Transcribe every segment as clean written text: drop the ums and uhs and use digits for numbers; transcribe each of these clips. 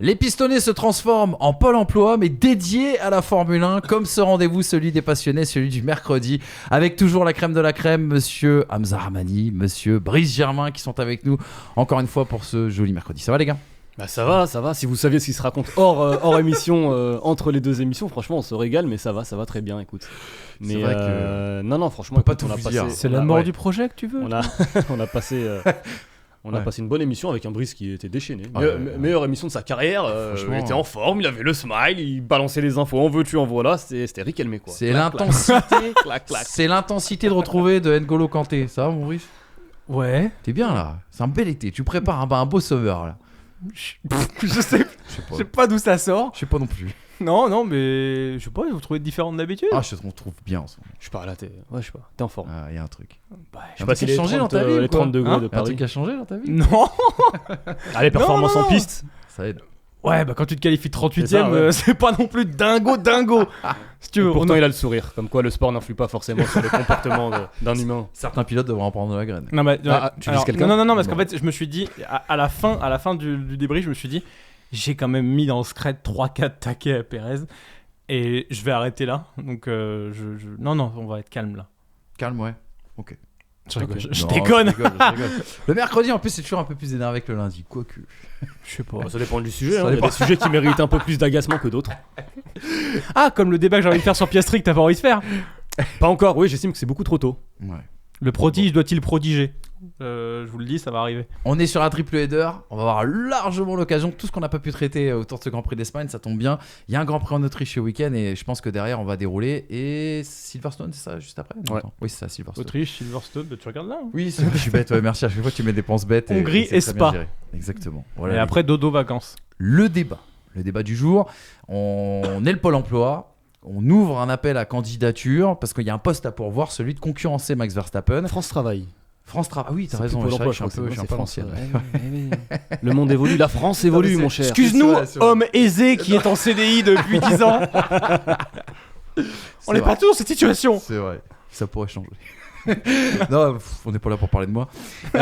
Les pistonnés se transforment en Pôle emploi, mais dédié à la Formule 1, comme ce rendez-vous, celui des passionnés, celui du mercredi, avec toujours la crème de la crème, monsieur Hamza Rahmani, monsieur Brice Germain, qui sont avec nous encore une fois pour ce joli mercredi. Ça va les gars ? Bah ça va. Si vous saviez ce qui se raconte hors émission, entre les deux émissions, franchement, on se régale, mais ça va très bien, écoute. Mais c'est vrai que non, franchement, on peut écoute, pas on tout a vous dire. passé, C'est la mort du projet que tu veux. on a passé. On a passé une bonne émission avec un Brice qui était déchaîné. Meilleure émission de sa carrière. Il était en forme, il avait le smile, il balançait les infos en veux-tu, en voilà. C'était Rick Helmé quoi. C'est l'intensité. C'est l'intensité de retrouver de N'Golo Kanté. Ça va mon Brice ? Ouais. T'es bien là. C'est un bel été. Tu prépares un beau sauveur là. Je sais pas d'où ça sort. Je sais pas non plus. Non, mais je sais pas, vous trouvez différent d'habitude. Ah, je trouve bien en ce moment. Je sais pas, là, t'es en forme. Ah, y a un truc. Je sais pas si les les 30 degrés de Un Paris. truc a changé dans ta vie ? Non. Ah, les performances en piste. Ça aide. Ouais, bah quand tu te qualifies 38ème, C'est ça, ouais. c'est pas non plus dingo. Si tu veux, Pourtant, il a le sourire. Comme quoi, le sport n'influe pas forcément sur le comportement d'un humain. Certains pilotes devraient en prendre la graine. Non, mais, tu vises quelqu'un ? Non, parce qu'en fait, je me suis dit, à la fin du débrief, je me suis dit, j'ai quand même mis dans le scred 3-4 taquets à Pérez. Et je vais arrêter là. Donc, non, on va être calme là. Calme, ouais. Ok. Je déconne. Je rigole. Le mercredi, en plus, c'est toujours un peu plus énervé que le lundi. Quoique. Je sais pas. Ça dépend du sujet. Il y a des sujets qui méritent un peu plus d'agacement que d'autres. Ah, comme le débat que j'ai envie de faire sur Piastri que t'as pas envie de faire. Pas encore, oui, j'estime que c'est beaucoup trop tôt. Ouais. Le prodige doit-il prodiger ? Je vous le dis, ça va arriver. On est sur un triple header. On va avoir largement l'occasion. Tout ce qu'on n'a pas pu traiter autour de ce Grand Prix d'Espagne, ça tombe bien. Il y a un Grand Prix en Autriche ce week-end et je pense que derrière, on va dérouler. Et Silverstone, c'est ça, juste après ? Non, Ouais. attends. Oui, c'est ça, Silverstone. Autriche, Silverstone, tu regardes là. Oui, je suis bête. Ouais, merci. À chaque fois, tu mets des penses bêtes. Hongrie c'est et très bien Spa. géré. Exactement. Voilà, Et après, dodo vacances. le débat du jour. On est le Pôle emploi. On ouvre un appel à candidature parce qu'il y a un poste à pourvoir, celui de concurrencer Max Verstappen. France Travail. France Travail. Ah oui, t'as C'est raison. plus Pôle Je suis un emploi, peu c'est à France. l'ancienne. Le monde évolue, la France évolue, mon cher. Excuse-nous, C'est vrai. homme aisé qui est en CDI depuis 10 ans. On n'est pas tous dans cette situation. C'est vrai. Ça pourrait changer. Non, on n'est pas là pour parler de moi. On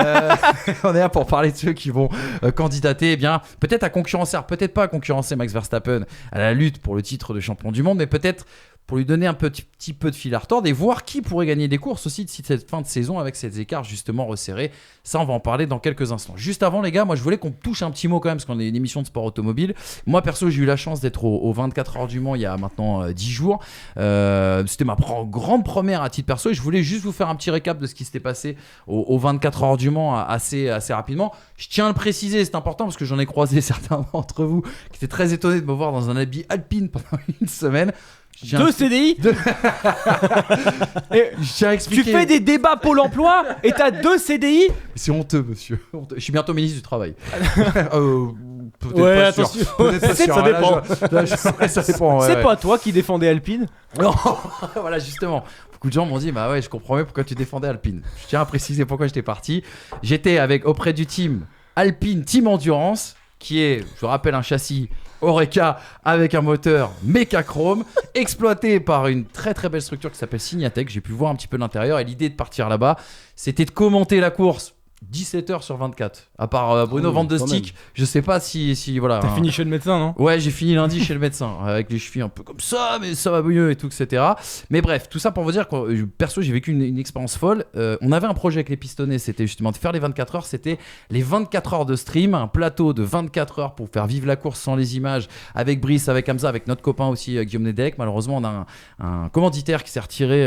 est là pour parler de ceux qui vont candidater, eh bien, peut-être à concurrencer, peut-être pas à concurrencer Max Verstappen à la lutte pour le titre de champion du monde, mais peut-être pour lui donner un petit peu de fil à retordre et voir qui pourrait gagner des courses aussi de cette fin de saison avec ces écarts justement resserrés. Ça, on va en parler dans quelques instants. Juste avant, les gars, moi je voulais qu'on touche un petit mot quand même, parce qu'on est une émission de sport automobile. Moi perso, j'ai eu la chance d'être aux 24 heures du Mans il y a maintenant 10 jours. C'était ma grande première à titre perso et je voulais juste vous faire un petit récap de ce qui s'était passé aux 24 heures du Mans assez rapidement. Je tiens à le préciser, c'est important parce que j'en ai croisé certains d'entre vous qui étaient très étonnés de me voir dans un habit alpine pendant une semaine. Deux CDI. Et je tiens à expliquer. Tu fais des débats Pôle emploi et t'as 2 CDI. C'est honteux, monsieur. Honteux. Je suis bientôt ministre du Travail. Peut-être Ouais, pas attention. sûr. Peut-être pas sûr. Ça Là, dépend. ça dépend. Ouais, C'est ouais. pas toi qui défendais Alpine. Non, voilà, justement. Beaucoup de gens m'ont dit, bah ouais, je comprends mieux pourquoi tu défendais Alpine. Je tiens à préciser pourquoi j'étais parti. J'étais auprès du team Alpine Team Endurance, qui est, je rappelle, un châssis Oreca avec un moteur Mecachrome, exploité par une très très belle structure qui s'appelle Signatech. J'ai pu voir un petit peu l'intérieur et l'idée de partir là-bas, c'était de commenter la course 17h sur 24. À part Bruno Van de Stick, je sais pas si voilà. T'as fini chez le médecin, non ? Ouais, j'ai fini lundi chez le médecin avec les chevilles un peu comme ça, mais ça va mieux et tout, etc. Mais bref, tout ça pour vous dire que perso, j'ai vécu une expérience folle. On avait un projet avec les pistonnés, c'était justement de faire les 24 heures. C'était les 24 heures de stream, un plateau de 24 heures pour faire vivre la course sans les images, avec Brice, avec Hamza, avec notre copain aussi Guillaume Nedelec. Malheureusement, on a un commanditaire qui s'est retiré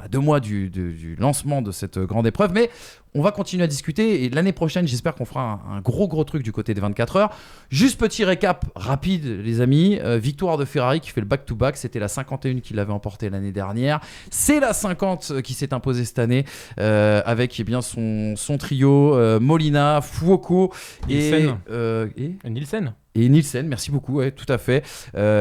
2 mois du lancement de cette grande épreuve, mais on va continuer à discuter et l'année prochaine, j'espère qu'on fera un gros truc du côté des 24 heures. Juste petit récap rapide, les amis. Victoire de Ferrari qui fait le back-to-back. C'était la 51 qui l'avait emporté l'année dernière. C'est la 50 qui s'est imposée cette année avec bien son trio Molina, Fuoco et Nielsen. Et Nielsen, merci beaucoup, ouais, tout à fait.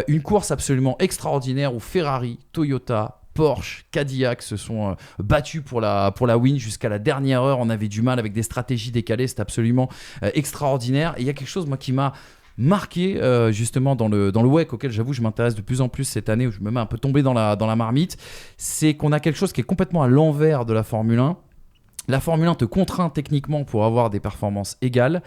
Une course absolument extraordinaire où Ferrari, Toyota, Porsche, Cadillac se sont battus pour la win jusqu'à la dernière heure. On avait du mal avec des stratégies décalées, c'était absolument extraordinaire. Et il y a quelque chose moi qui m'a marqué justement dans le WEC, auquel j'avoue je m'intéresse de plus en plus cette année, où je me mets un peu tombé dans la marmite, c'est qu'on a quelque chose qui est complètement à l'envers de la Formule 1. La Formule 1 te contraint techniquement pour avoir des performances égales.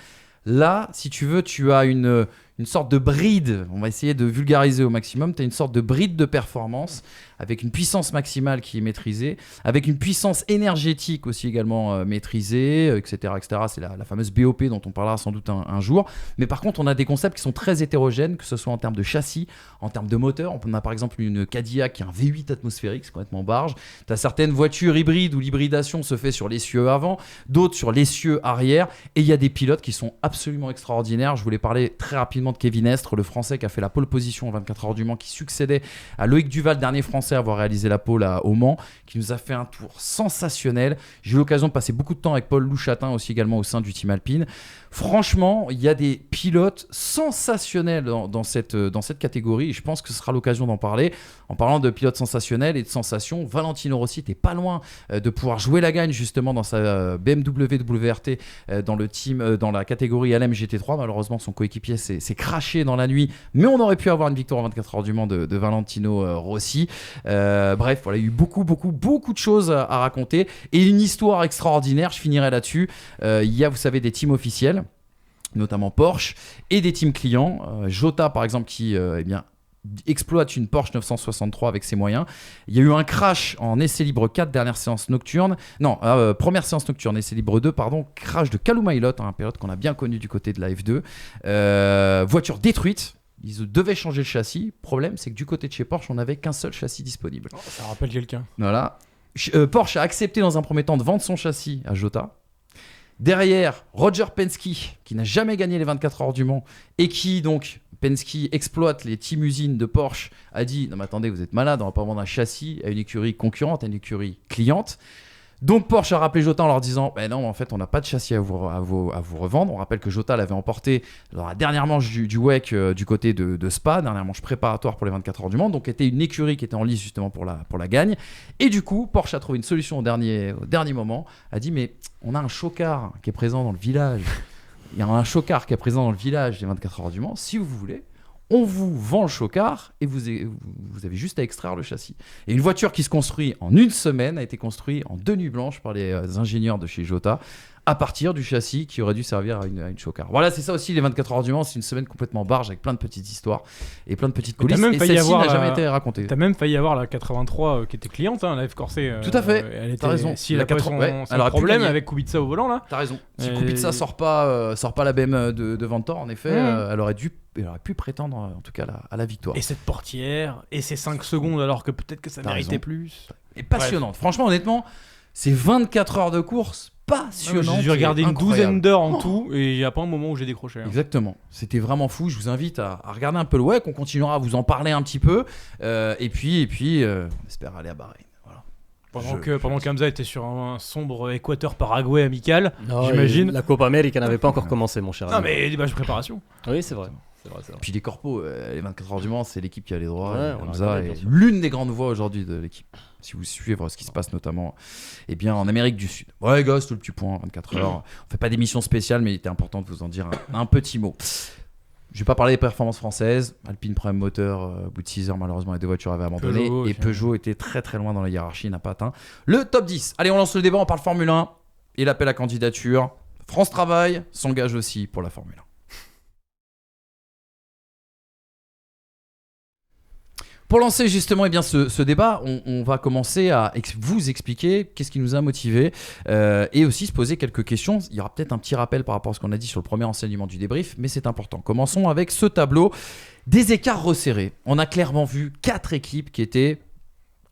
Là, si tu veux, tu as une sorte de bride, on va essayer de vulgariser au maximum, tu as une sorte de bride de performance avec une puissance maximale qui est maîtrisée, avec une puissance énergétique aussi également maîtrisée, etc. etc. C'est la fameuse BOP dont on parlera sans doute un jour. Mais par contre, on a des concepts qui sont très hétérogènes, que ce soit en termes de châssis, en termes de moteur. On a par exemple une Cadillac qui a un V8 atmosphérique, c'est complètement barge. Tu as certaines voitures hybrides où l'hybridation se fait sur l'essieu avant, d'autres sur l'essieu arrière. Et il y a des pilotes qui sont absolument extraordinaires. Je voulais parler très rapidement de Kevin Estre, le Français qui a fait la pole position aux 24 heures du Mans, qui succédait à Loïc Duval, dernier Français à avoir réalisé la pole au Mans, qui nous a fait un tour sensationnel. J'ai eu l'occasion de passer beaucoup de temps avec Paul Louchatin aussi également au sein du team Alpine. Franchement, il y a des pilotes sensationnels dans cette catégorie et je pense que ce sera l'occasion d'en parler. En parlant de pilotes sensationnels et de sensations, Valentino Rossi n'était pas loin de pouvoir jouer la gagne justement dans sa BMW WRT dans la catégorie LM GT3. Malheureusement, son coéquipier s'est craché dans la nuit, mais on aurait pu avoir une victoire en 24 heures du Mans de Valentino Rossi. Bref, voilà, il y a eu beaucoup de choses à raconter et une histoire extraordinaire. Je finirai là-dessus. Il y a, vous savez, des teams officiels, notamment Porsche, et des teams clients. Jota, par exemple, qui exploite une Porsche 963 avec ses moyens. Il y a eu un crash en essai libre 4, première séance nocturne, essai libre 2, crash de Callum Ilott, un pilote qu'on a bien connu du côté de la F2. Voiture détruite. Ils devaient changer le châssis. Problème, c'est que du côté de chez Porsche, on n'avait qu'un seul châssis disponible. Oh, ça rappelle quelqu'un. Voilà. Porsche a accepté dans un premier temps de vendre son châssis à Jota. Derrière, Roger Penske, qui n'a jamais gagné les 24 heures du Mans et qui, donc, Penske exploite les team usines de Porsche, a dit « Non mais attendez, vous êtes malade, on va pas vendre un châssis à une écurie concurrente, à une écurie cliente ». Donc Porsche a rappelé Jota en leur disant non, en fait on n'a pas de châssis à vous revendre. On rappelle que Jota l'avait emporté dans la dernière manche du WEC du côté de Spa, dernière manche préparatoire pour les 24 heures du Mans, donc était une écurie qui était en lice justement pour la gagne. Et du coup Porsche a trouvé une solution au dernier moment, a dit mais on a un chocard qui est présent dans le village, il y a un chocard qui est présent dans le village des 24 heures du Mans, si vous voulez on vous vend le chocard et vous avez juste à extraire le châssis. Et une voiture qui se construit en une semaine a été construite en 2 nuits blanches par les ingénieurs de chez Jota à partir du châssis qui aurait dû servir à une chocard. Voilà, c'est ça aussi les 24 heures du Mans, c'est une semaine complètement barge avec plein de petites histoires et plein de petites coulisses. Et celle-ci n'a jamais été racontée. T'as même failli avoir la 83 qui était cliente, la F Corset. Tout à fait, t'as raison. Si elle a pas son problème avec Kubica au volant là. T'as raison. Si Kubica sort pas la BM de Vantore, en effet, elle aurait pu prétendre en tout cas à la victoire. Et cette portière, et ces 5 secondes alors que peut-être que ça méritait plus. Et passionnante. Franchement, honnêtement, c'est 24 heures de course passionnante. J'ai dû regarder une douzaine d'heures en tout et il n'y a pas un moment où j'ai décroché. Exactement. C'était vraiment fou. Je vous invite à regarder un peu le WEC. On continuera à vous en parler un petit peu. Et puis on espère aller à Bahreïn. Pendant qu'Hamza était sur un sombre Équateur-Paraguay amical, j'imagine. La Copa América n'avait pas encore commencé, mon cher ami. Non, mais des matchs de préparation. Oui, c'est vrai. Puis les corpos, les 24 heures du Mans, c'est l'équipe qui a les droits. Hamza est l'une des grandes voix aujourd'hui de l'équipe. Si vous suivez ce qui se passe notamment en Amérique du Sud. Ouais, gars, c'est tout le petit point, 24 heures. On fait pas d'émission spéciale, mais il était important de vous en dire un petit mot. Je vais pas parler des performances françaises. Alpine problème moteur, au bout de 6 heures, malheureusement, les 2 voitures avaient abandonné. Peugeot était très très loin dans la hiérarchie, n'a pas atteint le top 10. Allez, on lance le débat, on parle Formule 1. Il appelle à candidature. France Travail s'engage aussi pour la Formule 1. Pour lancer justement ce débat, on va commencer à vous expliquer qu'est-ce qui nous a motivés et aussi se poser quelques questions. Il y aura peut-être un petit rappel par rapport à ce qu'on a dit sur le premier enseignement du débrief, mais c'est important. Commençons avec ce tableau des écarts resserrés. On a clairement vu 4 équipes qui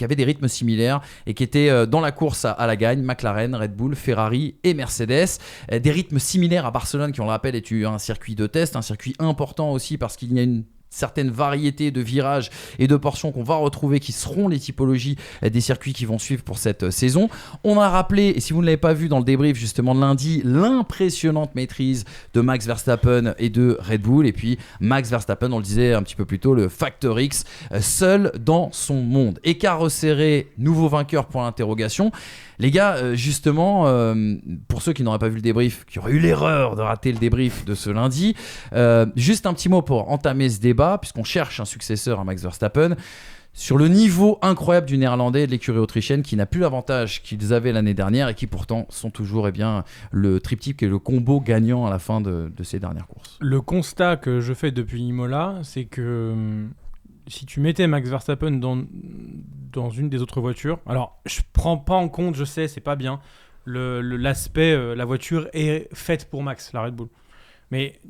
avaient des rythmes similaires et qui étaient dans la course à la gagne, McLaren, Red Bull, Ferrari et Mercedes. Des rythmes similaires à Barcelone qui, on le rappelle, est un circuit de test, un circuit important aussi parce qu'il y a une certaines variétés de virages et de portions qu'on va retrouver qui seront les typologies des circuits qui vont suivre pour cette saison. On a rappelé, et si vous ne l'avez pas vu dans le débrief justement de lundi, l'impressionnante maîtrise de Max Verstappen et de Red Bull, et puis Max Verstappen, on le disait un petit peu plus tôt, le Factor X, seul dans son monde. Écart resserré, nouveau vainqueur pour l'interrogation. Les gars, justement, pour ceux qui n'auraient pas vu le débrief, qui auraient eu l'erreur de rater le débrief de ce lundi, juste un petit mot pour entamer ce débat, puisqu'on cherche un successeur à Max Verstappen, sur le niveau incroyable du néerlandais et de l'écurie autrichienne qui n'a plus l'avantage qu'ils avaient l'année dernière et qui pourtant sont toujours le triptyque et le combo gagnant à la fin de ces dernières courses. Le constat que je fais depuis Imola, c'est que si tu mettais Max Verstappen dans une des autres voitures, alors je prends pas en compte, je sais, c'est pas bien, l'aspect, la voiture est faite pour Max, la Red Bull. Mais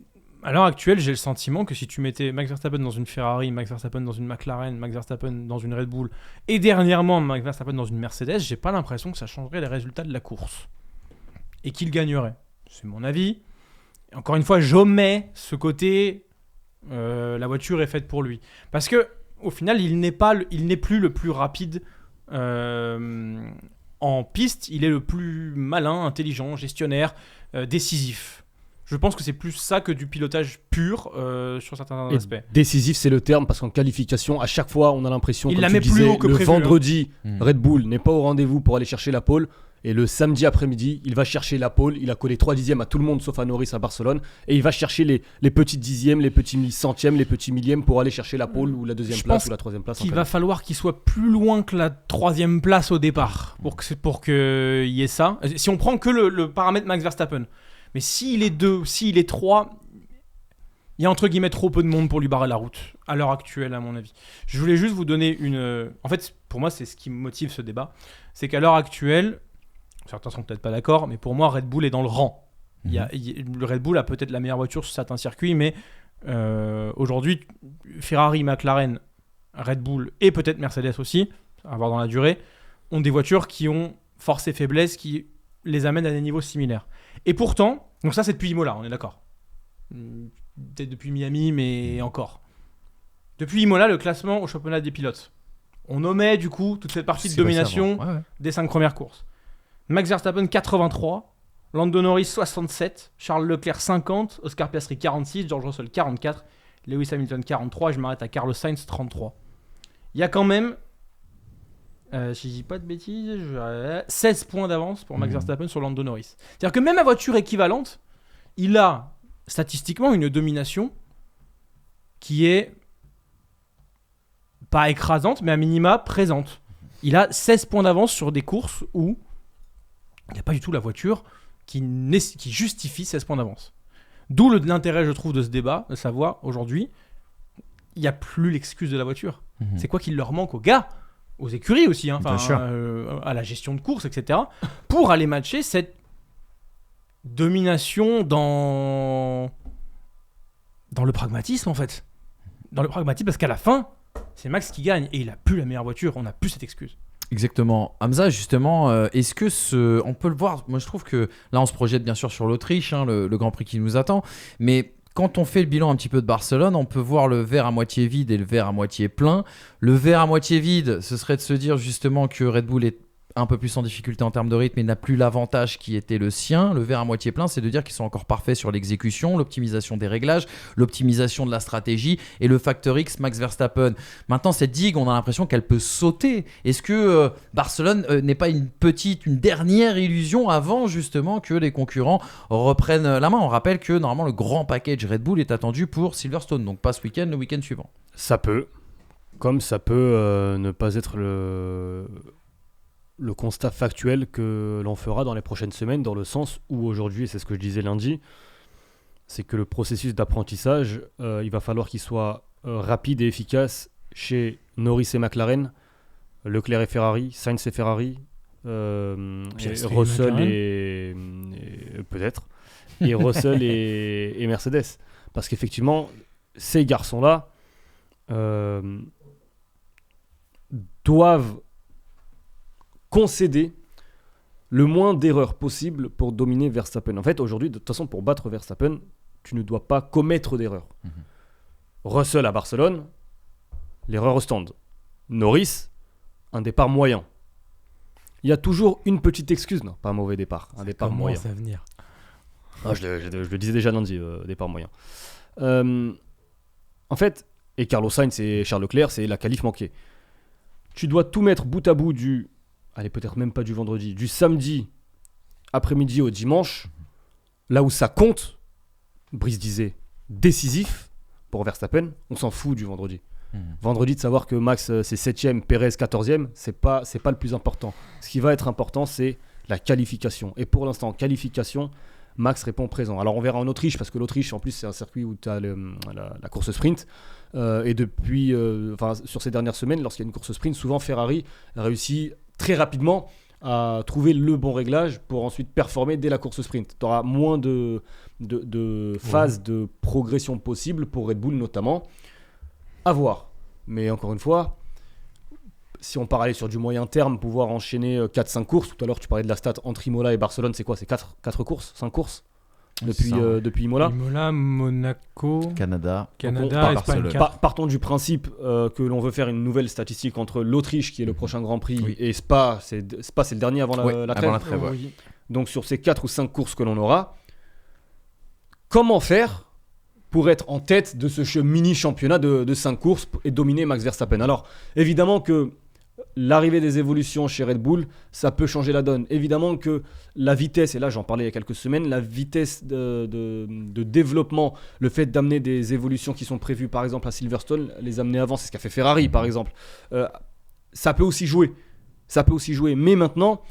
à l'heure actuelle, j'ai le sentiment que si tu mettais Max Verstappen dans une Ferrari, Max Verstappen dans une McLaren, Max Verstappen dans une Red Bull, et dernièrement Max Verstappen dans une Mercedes, j'ai pas l'impression que ça changerait les résultats de la course. Et qu'il gagnerait. C'est mon avis. Et encore une fois, j'omets ce côté... la voiture est faite pour lui, parce que au final il n'est plus le plus rapide en piste, il est le plus malin, intelligent, gestionnaire, décisif. Je pense que c'est plus ça que du pilotage pur sur certains aspects. Décisif, c'est le terme, parce qu'en qualification, à chaque fois, on a l'impression, il comme la tu met disais, plus haut que le prévu, vendredi, Red Bull n'est pas au rendez-vous pour aller chercher la pole. Et le samedi après-midi, il va chercher la pole. Il a collé 3 dixièmes à tout le monde sauf à Norris à Barcelone. Et il va chercher les petits dixièmes, les petits centièmes, les petits millièmes pour aller chercher la pole ou la deuxième place ou la troisième place. Il va falloir qu'il soit plus loin que la troisième place au départ pour qu'il y ait ça. Si on prend que le paramètre Max Verstappen. Mais s'il est 2, s'il est 3, il y a entre guillemets trop peu de monde pour lui barrer la route, à l'heure actuelle, à mon avis. Je voulais juste vous donner une... En fait, pour moi, c'est ce qui motive ce débat. C'est qu'à l'heure actuelle, certains sont peut-être pas d'accord, mais pour moi, Red Bull est dans le rang. Le Red Bull a peut-être la meilleure voiture sur certains circuits, mais aujourd'hui, Ferrari, McLaren, Red Bull et peut-être Mercedes aussi, à voir dans la durée, ont des voitures qui ont force et faiblesse, qui les amènent à des niveaux similaires. Et pourtant, donc ça c'est depuis Imola, on est d'accord. Peut-être depuis Miami, mais encore. Depuis Imola, le classement au championnat des pilotes. On omet du coup toute cette partie de domination des 5 premières courses. Max Verstappen 83, Lando Norris 67, Charles Leclerc 50, Oscar Piastri 46, George Russell 44, Lewis Hamilton 43, et je m'arrête à Carlos Sainz 33. Il y a quand même, si je dis pas de bêtises, 16 points d'avance pour Max Verstappen sur Lando Norris. C'est-à-dire que même à voiture équivalente, il a statistiquement une domination qui est pas écrasante, mais à minima présente. Il a 16 points d'avance sur des courses où il n'y a pas du tout la voiture qui justifie 16 points d'avance. D'où l'intérêt, je trouve, de ce débat, de savoir, aujourd'hui, il n'y a plus l'excuse de la voiture. C'est quoi qu'il leur manque aux gars, aux écuries aussi, à la gestion de course, etc., pour aller matcher cette domination dans le pragmatisme, en fait. Dans le pragmatisme, parce qu'à la fin, c'est Max qui gagne, et il n'a plus la meilleure voiture, on n'a plus cette excuse. Exactement. Hamza, justement, est-ce que on peut le voir, moi je trouve que là on se projette bien sûr sur l'Autriche, le Grand Prix qui nous attend, mais quand on fait le bilan un petit peu de Barcelone, on peut voir le verre à moitié vide et le verre à moitié plein. Le verre à moitié vide, ce serait de se dire justement que Red Bull est un peu plus en difficulté en termes de rythme et n'a plus l'avantage qui était le sien. Le verre à moitié plein, c'est de dire qu'ils sont encore parfaits sur l'exécution, l'optimisation des réglages, l'optimisation de la stratégie et le facteur X Max Verstappen. Maintenant, cette digue, on a l'impression qu'elle peut sauter. Est-ce que Barcelone n'est pas une dernière illusion avant justement que les concurrents reprennent la main? On rappelle que normalement le grand package Red Bull est attendu pour Silverstone, donc pas ce week-end, le week-end suivant. Ça peut, comme ça peut ne pas être le constat factuel que l'on fera dans les prochaines semaines, dans le sens où aujourd'hui, et c'est ce que je disais lundi, c'est que le processus d'apprentissage, il va falloir qu'il soit rapide et efficace chez Norris et McLaren, Leclerc et Ferrari, Sainz et Ferrari, Russell et peut-être, et Russell et Mercedes. Parce qu'effectivement, ces garçons-là doivent concéder le moins d'erreurs possible pour dominer Verstappen. En fait, aujourd'hui, de toute façon, pour battre Verstappen, tu ne dois pas commettre d'erreurs. Russell à Barcelone, l'erreur au stand. Norris, un départ moyen. Il y a toujours une petite excuse, non, pas un mauvais départ, un départ moyen. Ça venir. Ah, je le disais déjà lundi, départ moyen. En fait, et Carlos Sainz et Charles Leclerc, c'est la qualif manquée. Tu dois tout mettre bout à bout peut-être même pas du vendredi, du samedi après-midi au dimanche, là où ça compte. Brice disait décisif pour Verstappen, on s'en fout du vendredi. Vendredi, de savoir que Max c'est 7ème, Perez 14ème, c'est pas le plus important. Ce qui va être important, c'est la qualification. Et pour l'instant, qualification, Max répond présent. Alors on verra en Autriche, parce que l'Autriche, en plus, c'est un circuit où tu as la course sprint. Et depuis, sur ces dernières semaines, lorsqu'il y a une course sprint, souvent Ferrari réussit très rapidement à trouver le bon réglage pour ensuite performer dès la course sprint. Tu auras moins de phases de progression possibles pour Red Bull notamment. À voir. Mais encore une fois, si on parlait sur du moyen terme, pouvoir enchaîner 4-5 courses, tout à l'heure tu parlais de la stat entre Imola et Barcelone, c'est quoi? C'est 4 courses, 5 courses depuis Imola. Imola, Monaco, Canada, Espagne. Partons du principe que l'on veut faire une nouvelle statistique entre l'Autriche, qui est le prochain Grand Prix, et Spa, c'est le dernier avant la trêve. Avant la trêve, ouais. Donc sur ces 4 ou 5 courses que l'on aura, comment faire pour être en tête de ce mini-championnat de 5 courses et dominer Max Verstappen? Alors, évidemment que l'arrivée des évolutions chez Red Bull, ça peut changer la donne. Évidemment que la vitesse, et là j'en parlais il y a quelques semaines, la vitesse de développement, le fait d'amener des évolutions qui sont prévues par exemple à Silverstone, les amener avant, c'est ce qu'a fait Ferrari par exemple, ça peut aussi jouer. Mais maintenant,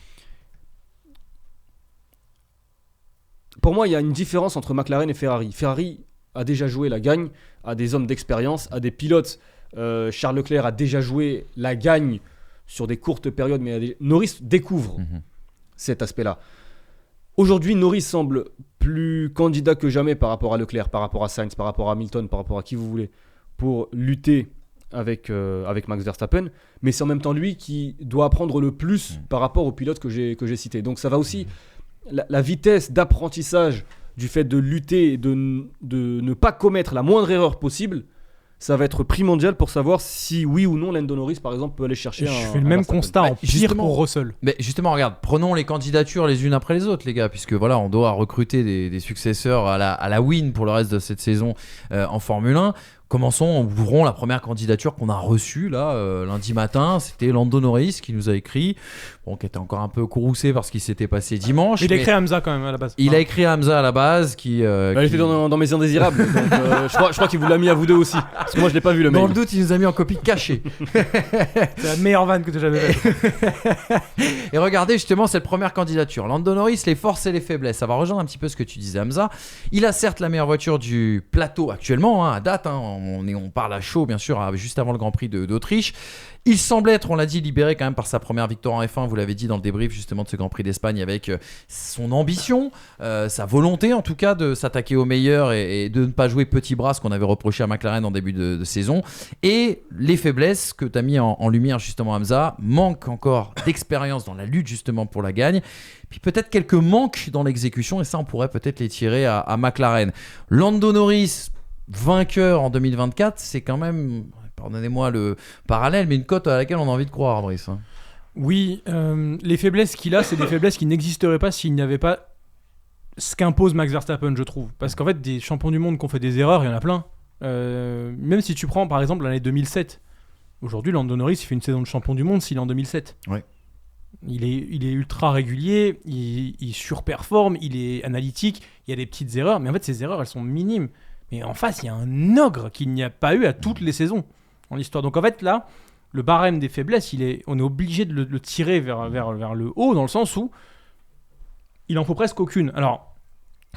pour moi il y a une différence entre McLaren et Ferrari. Ferrari a déjà joué la gagne, a des hommes d'expérience, a des pilotes. Charles Leclerc a déjà joué la gagne sur des courtes périodes, mais Norris découvre cet aspect-là. Aujourd'hui, Norris semble plus candidat que jamais par rapport à Leclerc, par rapport à Sainz, par rapport à Hamilton, par rapport à qui vous voulez, pour lutter avec Max Verstappen, mais c'est en même temps lui qui doit apprendre le plus par rapport aux pilotes que j'ai cités. Donc ça va aussi, la vitesse d'apprentissage du fait de lutter et de ne pas commettre la moindre erreur possible, ça va être primordial pour savoir si oui ou non Lando Norris par exemple peut aller chercher je fais le même constat en pire pour Russell. Mais justement, regarde, prenons les candidatures les unes après les autres, les gars, puisque voilà, on doit recruter des successeurs à la win pour le reste de cette saison en Formule 1. Commençons, ouvrons la première candidature qu'on a reçue là lundi matin. C'était Lando Norris qui nous a écrit, qui était encore un peu courroucé parce qu'il s'était passé dimanche. Il a écrit à Hamza quand même à la base. Il a écrit à Hamza à la base qui. Il était dans mes indésirables. Donc, je crois qu'il vous l'a mis à vous deux aussi. Parce que moi je l'ai pas vu le mail. Dans le doute, il nous a mis en copie cachée. C'est la meilleure vanne que tu aies jamais faite. Et regardez justement cette première candidature. Lando Norris, les forces et les faiblesses. Ça va rejoindre un petit peu ce que tu disais, Hamza. Il a certes la meilleure voiture du plateau actuellement, à date. On parle à chaud, bien sûr, juste avant le Grand Prix d'Autriche. Il semble être, on l'a dit, libéré quand même par sa première victoire en F1. Vous l'avez dit dans le débrief justement de ce Grand Prix d'Espagne, avec son ambition, sa volonté en tout cas de s'attaquer au meilleur et de ne pas jouer petit bras, ce qu'on avait reproché à McLaren en début de saison. Et les faiblesses que tu as mis en lumière justement, Hamza, manque encore d'expérience dans la lutte justement pour la gagne. Puis peut-être quelques manques dans l'exécution, et ça on pourrait peut-être les tirer à McLaren. Lando Norris, vainqueur en 2024, c'est quand même, pardonnez-moi le parallèle, mais une cote à laquelle on a envie de croire, Brice. Oui, les faiblesses qu'il a, c'est des faiblesses qui n'existeraient pas s'il n'y avait pas ce qu'impose Max Verstappen, je trouve. Parce qu'en fait, des champions du monde qui ont fait des erreurs, il y en a plein. Même si tu prends par exemple l'année 2007, aujourd'hui Lando Norris il fait une saison de champion du monde s'il est en 2007. Ouais. Il est ultra régulier, il surperforme, il est analytique, il y a des petites erreurs, mais en fait ces erreurs elles sont minimes. Mais en face, il y a un ogre qu'il n'y a pas eu à toutes les saisons en l'histoire. Donc en fait, là, le barème des faiblesses, on est obligé de le tirer vers le haut, dans le sens où il en faut presque aucune. Alors,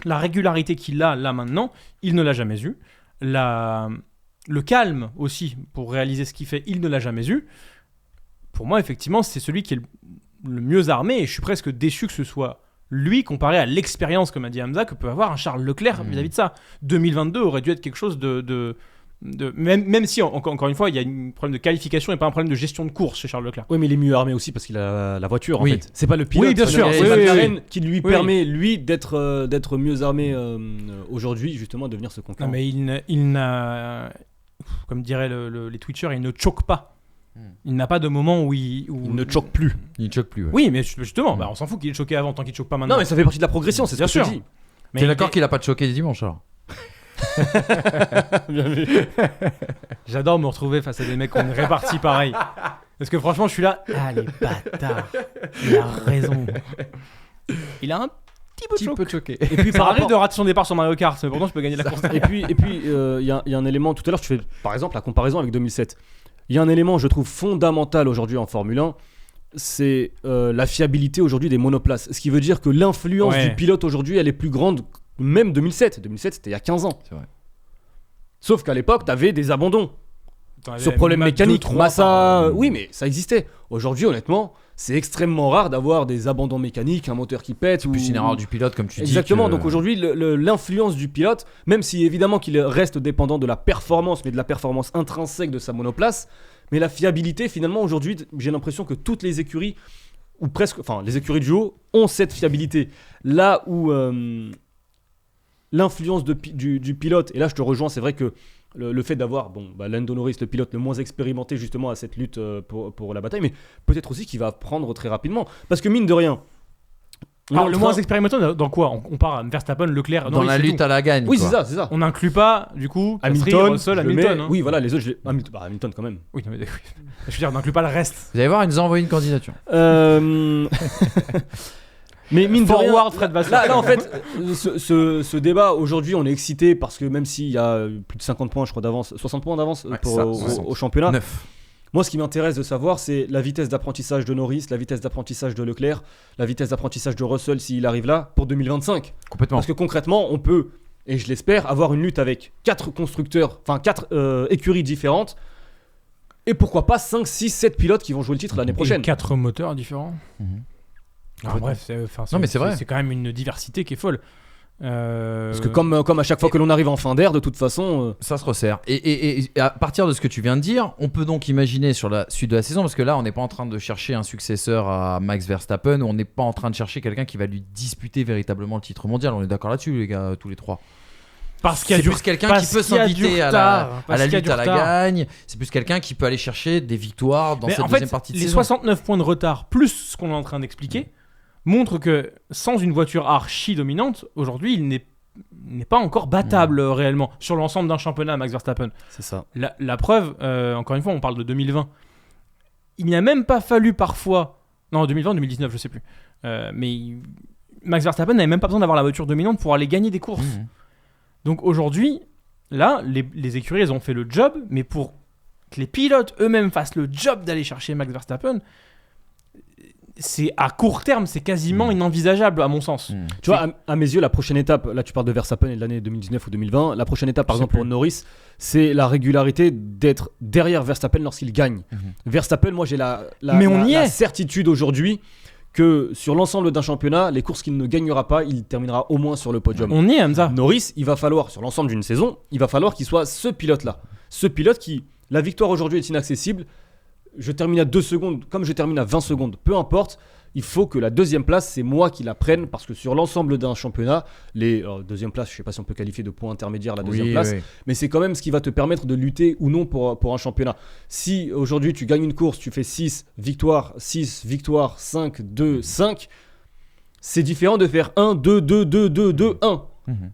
la régularité qu'il a là maintenant, il ne l'a jamais eu. Le calme aussi, pour réaliser ce qu'il fait, il ne l'a jamais eu. Pour moi, effectivement, c'est celui qui est le mieux armé, et je suis presque déçu que ce soit lui, comparé à l'expérience, comme a dit Hamza, que peut avoir un Charles Leclerc vis-à-vis de ça. 2022 aurait dû être quelque chose de même si, encore une fois, il y a un problème de qualification et pas un problème de gestion de course chez Charles Leclerc. Oui, mais il est mieux armé aussi parce qu'il a la voiture, en fait. C'est pas le pilote, oui, bien sûr, c'est McLaren qui lui permet, lui, d'être mieux armé aujourd'hui, justement, à devenir ce concurrent. Non, mais comme diraient les Twitchers, il ne choque pas. Il n'a pas de moment où il ne choque plus. Il ne choque plus. Ouais. Oui, mais justement, on s'en fout qu'il ait choqué avant, tant qu'il ne choque pas maintenant. Non, mais ça fait partie de la progression, c'est Bien ce que je sûr. dis. Mais T'es d'accord qu'il a pas de choqué dimanche alors? Bien vu. J'adore me retrouver face à des mecs qui ont une répartie pareille. Parce que franchement, je suis là. Ah, les bâtards. Il a raison. Il a un petit peu de choqué. choqué. Et puis Ça par arrive rapport... de rater son départ sur Mario Kart, mais pourtant je peux gagner la course. Et puis, il y a un élément, tout à l'heure, tu fais par exemple la comparaison avec 2007. Il y a un élément, je trouve, fondamental aujourd'hui en Formule 1, c'est la fiabilité aujourd'hui des monoplaces. Ce qui veut dire que l'influence Ouais. du pilote aujourd'hui, elle est plus grande, même 2007. 2007, c'était il y a 15 ans. C'est vrai. Sauf qu'à l'époque, t'avais des abandons. T'en avais Sur problème même mécanique, 2-3 Massa, par- oui, mais ça existait. Aujourd'hui, honnêtement, c'est extrêmement rare d'avoir des abandons mécaniques, un moteur qui pète. Plus une erreur du pilote, comme tu dis. Exactement, que- donc aujourd'hui, l'influence du pilote, même si évidemment qu'il reste dépendant de la performance, mais de la performance intrinsèque de sa monoplace, mais la fiabilité, finalement, aujourd'hui, j'ai l'impression que toutes les écuries, ou presque, enfin, les écuries du haut, ont cette fiabilité. Là où l'influence du pilote, et là je te rejoins, c'est vrai que le fait d'avoir Lando Norris, le pilote le moins expérimenté justement à cette lutte pour la bataille, mais peut-être aussi qu'il va prendre très rapidement. Parce que mine de rien, Alors, le moins expérimenté dans quoi on part à Verstappen, Leclerc, Dans Norris, la c'est lutte tout. à la gagne. oui, quoi. c'est ça. On n'inclut pas, du coup, Piastri, Hamilton, Russell, je le mets- Hamilton. Hein. Oui, voilà, les autres, Hamilton quand même. Oui, non, mais, je veux dire, on n'inclut pas le reste. Vous allez voir, il nous a envoyé une candidature. Mais mine de rien, Forward Fred Vasseur. là en fait, ce débat aujourd'hui, on est excité parce que même s'il y a plus de 50 points, je crois d'avance, 60 points d'avance Ouais, pour- ça, au, 60. au championnat. 9. Moi, ce qui m'intéresse de savoir, c'est la vitesse d'apprentissage de Norris, la vitesse d'apprentissage de Leclerc, la vitesse d'apprentissage de Russell s'il arrive là pour 2025. Complètement. Parce que concrètement, on peut, et je l'espère, avoir une lutte avec 4 constructeurs, enfin 4 écuries différentes. Et pourquoi pas 5, 6, 7 pilotes qui vont jouer le titre l'année prochaine. 4 moteurs différents. Mhm. Ah, bref, Non, mais c'est vrai. C'est quand même une diversité qui est folle. Parce que comme à chaque fois que l'on arrive en fin d'air, de toute façon... Ça se resserre. Et à partir de ce que tu viens de dire, on peut donc imaginer sur la suite de la saison, parce que là, on n'est pas en train de chercher un successeur à Max Verstappen, ou on n'est pas en train de chercher quelqu'un qui va lui disputer véritablement le titre mondial. On est d'accord là-dessus, les gars, tous les trois. parce qu'il y a C'est du plus quelqu'un parce qui peut qu'il y a du s'inviter à retard, la parce qu'il y a lutte du à la retard. gagne. C'est plus quelqu'un qui peut aller chercher des victoires dans Mais cette en deuxième fait, partie de les saison. 69 points de retard, plus ce qu'on est en train d'expliquer, montrent que sans une voiture archi dominante, aujourd'hui, il n'est pas encore battable réellement sur l'ensemble d'un championnat, Max Verstappen. C'est ça. La preuve, encore une fois, on parle de 2020. Il n'y a même pas fallu parfois... Non, 2020, 2019, je sais plus. Max Verstappen n'avait même pas besoin d'avoir la voiture dominante pour aller gagner des courses. Mhm. Donc aujourd'hui, là, les écuries, elles ont fait le job, mais pour que les pilotes eux-mêmes fassent le job d'aller chercher Max Verstappen, c'est à court terme, c'est quasiment inenvisageable à mon sens. Mhm. Tu vois, à mes yeux, la prochaine étape, là tu parles de Verstappen et de l'année 2019 ou 2020, la prochaine étape par Je sais exemple pour plus. Norris, c'est la régularité d'être derrière Verstappen lorsqu'il gagne. Mhm. Verstappen, moi j'ai la Mais on y la est. certitude aujourd'hui que sur l'ensemble d'un championnat, les courses qu'il ne gagnera pas, il terminera au moins sur le podium. On y est, Hamza. Norris, il va falloir, sur l'ensemble d'une saison, il va falloir qu'il soit ce pilote-là. Ce pilote qui, la victoire aujourd'hui est inaccessible, je termine à 2 secondes, comme je termine à 20 secondes, peu importe, il faut que la deuxième place, c'est moi qui la prenne, parce que sur l'ensemble d'un championnat, les deuxième place, je ne sais pas si on peut qualifier de point intermédiaire la deuxième Oui, place, oui. mais c'est quand même ce qui va te permettre de lutter ou non pour un championnat. Si aujourd'hui tu gagnes une course, tu fais 6 victoires, 5, 2, 5, c'est différent de faire 1, 2, 2, 2, 2, 2, 1 Mhm.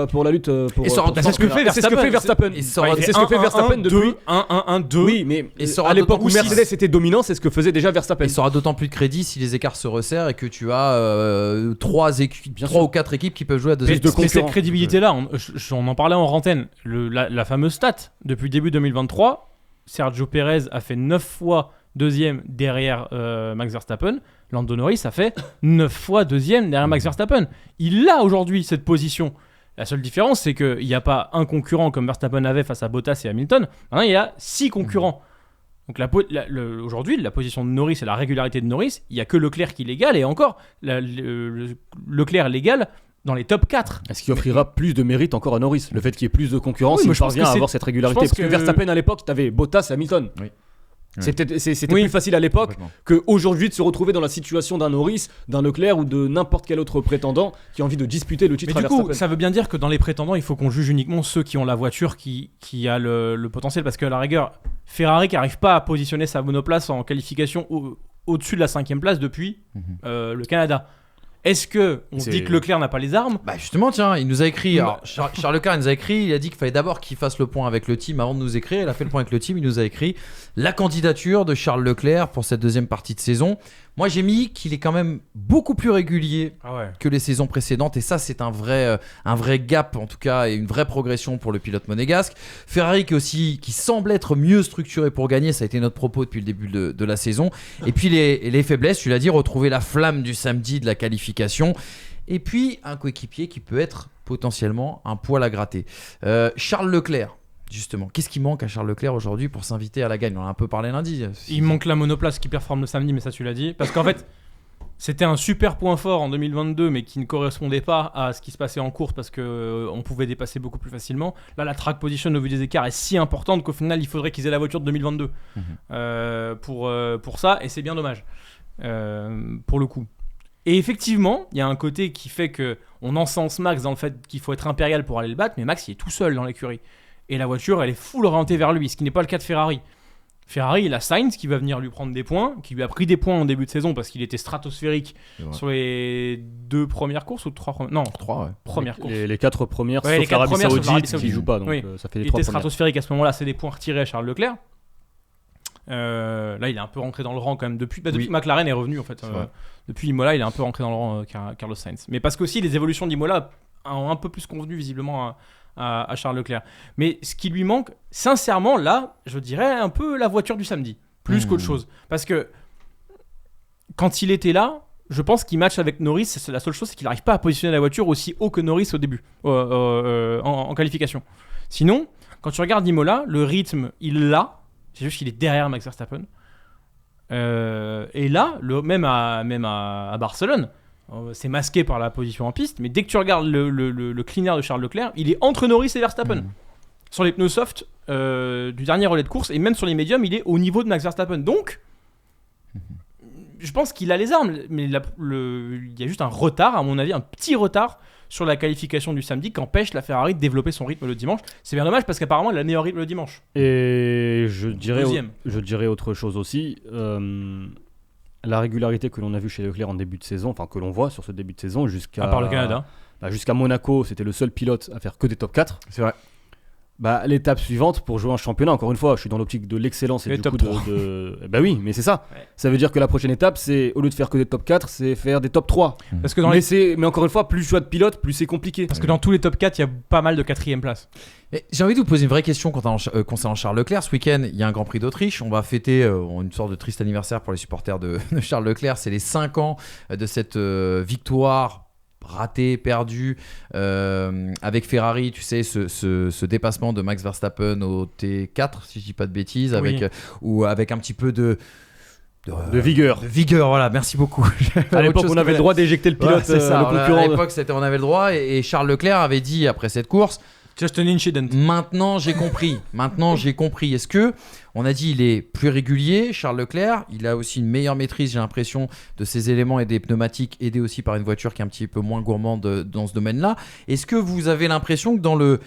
pour la lutte. Pour, Et ça pour- aura- c'est ce que fait c'est ce que fait Verstappen. Et ça aura- C'est ce que fait Verstappen depuis. 1, 2. Oui, mais Et ça aura à l'époque d'autant où plus- Mercedes était dominant, c'est ce que faisait déjà Verstappen. Et ça aura d'autant plus de crédit si les écarts se resserrent et que tu as 3 sûr. ou 4 équipes qui peuvent jouer à Mais, deuxième de mais cette concurrents. crédibilité-là, on en parlait en rantaine. La fameuse stat, depuis début 2023, Sergio Perez a fait 9 fois deuxième derrière Max Verstappen. Lando Norris a fait 9 fois deuxième derrière Max Verstappen. Il a aujourd'hui cette position. La seule différence, c'est qu'il n'y a pas un concurrent comme Verstappen avait face à Bottas et Hamilton. Maintenant, il y a 6 concurrents. Donc aujourd'hui, la position de Norris et la régularité de Norris, il n'y a que Leclerc qui l'égale. Et encore, Leclerc l'égale dans les top 4. Est-ce qu'il offrira plus de mérite encore à Norris? Le fait qu'il y ait plus de concurrence, Oui, il moi, je pense parvient que à c'est- avoir cette régularité. je pense Parce que que- Verstappen à l'époque, tu avais Bottas et Hamilton. Oui. C'était plus facile à l'époque qu'aujourd'hui de se retrouver dans la situation d'un Norris, d'un Leclerc ou de n'importe quel autre prétendant qui a envie de disputer le titre. Mais du coup, ça veut bien dire que dans les prétendants, il faut qu'on juge uniquement ceux qui ont la voiture qui a le potentiel, parce que à la rigueur, Ferrari qui n'arrive pas à positionner sa monoplace en qualification au-dessus de la 5e place depuis le Canada. Est-ce que on se dit que Leclerc n'a pas les armes ? Bah justement, tiens, il nous a écrit. Alors, Charles Leclerc il nous a écrit. Il a dit qu'il fallait d'abord qu'il fasse le point avec le team avant de nous écrire. Il a fait le point avec le team. Il nous a écrit la candidature de Charles Leclerc pour cette deuxième partie de saison. Moi, j'ai mis qu'il est quand même beaucoup plus régulier que les saisons précédentes, et ça, c'est un vrai gap en tout cas, et une vraie progression pour le pilote monégasque. Ferrari qui semble être mieux structuré pour gagner, ça a été notre propos depuis le début de la saison. Et puis les faiblesses, tu l'as dit, retrouver la flamme du samedi de la qualification. Et puis un coéquipier qui peut être potentiellement un poil à gratter. Charles Leclerc. Justement, qu'est-ce qui manque à Charles Leclerc aujourd'hui pour s'inviter à la gagne ? On en a un peu parlé lundi. Il manque la monoplace qui performe le samedi, mais ça tu l'as dit. Parce qu'en fait, c'était un super point fort en 2022, mais qui ne correspondait pas à ce qui se passait en course parce qu'on pouvait dépasser beaucoup plus facilement. Là, la track position au vu des écarts est si importante qu'au final, il faudrait qu'ils aient la voiture de 2022 pour ça, et c'est bien dommage pour le coup. Et effectivement, il y a un côté qui fait qu'on encense Max dans le fait qu'il faut être impérial pour aller le battre, mais Max, il est tout seul dans l'écurie. Et la voiture, elle est full orientée vers lui, ce qui n'est pas le cas de Ferrari. Ferrari, il a Sainz qui va venir lui prendre des points, qui lui a pris des points en début de saison parce qu'il était stratosphérique sur les 2 premières courses ou 3 premières. Non, 3 premières courses. Les 4 premières, les sauf l'Arabie Saoudite qui ne joue pas, donc ça fait les 3 Il était premières. stratosphérique à ce moment-là, c'est des points retirés à Charles Leclerc. Là, il est un peu rentré dans le rang quand même depuis McLaren est revenu en fait. Depuis Imola, il est un peu rentré dans le rang Carlos Sainz. Mais parce qu'aussi les évolutions d'Imola ont un peu plus convenu visiblement à Charles Leclerc. Mais ce qui lui manque, sincèrement, là, je dirais un peu la voiture du samedi, plus qu'autre chose. Parce que quand il était là, je pense qu'il match avec Norris. C'est la seule chose, c'est qu'il n'arrive pas à positionner la voiture aussi haut que Norris au début, en qualification. Sinon, quand tu regardes Imola, le rythme, il l'a. C'est juste qu'il est derrière Max Verstappen. Et là, même à Barcelone, c'est masqué par la position en piste, mais dès que tu regardes le cleaner de Charles Leclerc, il est entre Norris et Verstappen. Sur les pneus soft du dernier relais de course, et même sur les médiums, il est au niveau de Max Verstappen. Donc, je pense qu'il a les armes, mais il y a juste un retard, à mon avis, un petit retard sur la qualification du samedi qui empêche la Ferrari de développer son rythme le dimanche. C'est bien dommage parce qu'apparemment, elle a le meilleur rythme le dimanche. Et je dirais autre chose aussi. La régularité que l'on a vue chez Leclerc en début de saison, enfin que l'on voit sur ce début de saison jusqu'à... À part le Canada. Jusqu'à Monaco, c'était le seul pilote à faire que des top 4. C'est vrai. L'étape suivante pour jouer un championnat, encore une fois, je suis dans l'optique de l'excellence et les du top coup 3. Bah oui, mais c'est ça. Ouais. Ça veut dire que la prochaine étape, c'est au lieu de faire que des top 4, c'est faire des top 3. Parce que mais encore une fois, plus je choix de pilote, plus c'est compliqué. Parce que dans tous les top 4, il y a pas mal de 4e place. Et j'ai envie de vous poser une vraie question concernant Charles Leclerc. Ce week-end, il y a un Grand Prix d'Autriche. On va fêter une sorte de triste anniversaire pour les supporters de Charles Leclerc. C'est les 5 ans de cette victoire raté, perdu avec Ferrari, tu sais, ce dépassement de Max Verstappen au T4, si je dis pas de bêtises, ou avec un petit peu de vigueur. De vigueur, voilà, merci beaucoup. À l'époque, on avait le droit d'éjecter le pilote, c'est ça, le concurrent. À l'époque, on avait le droit, et Charles Leclerc avait dit après cette course, Just an incident. Maintenant, j'ai compris. Est-ce que on a dit il est plus régulier, Charles Leclerc. Il a aussi une meilleure maîtrise, j'ai l'impression, de ses éléments et des pneumatiques, aidés aussi par une voiture qui est un petit peu moins gourmande dans ce domaine-là. Est-ce que vous avez l'impression que dans le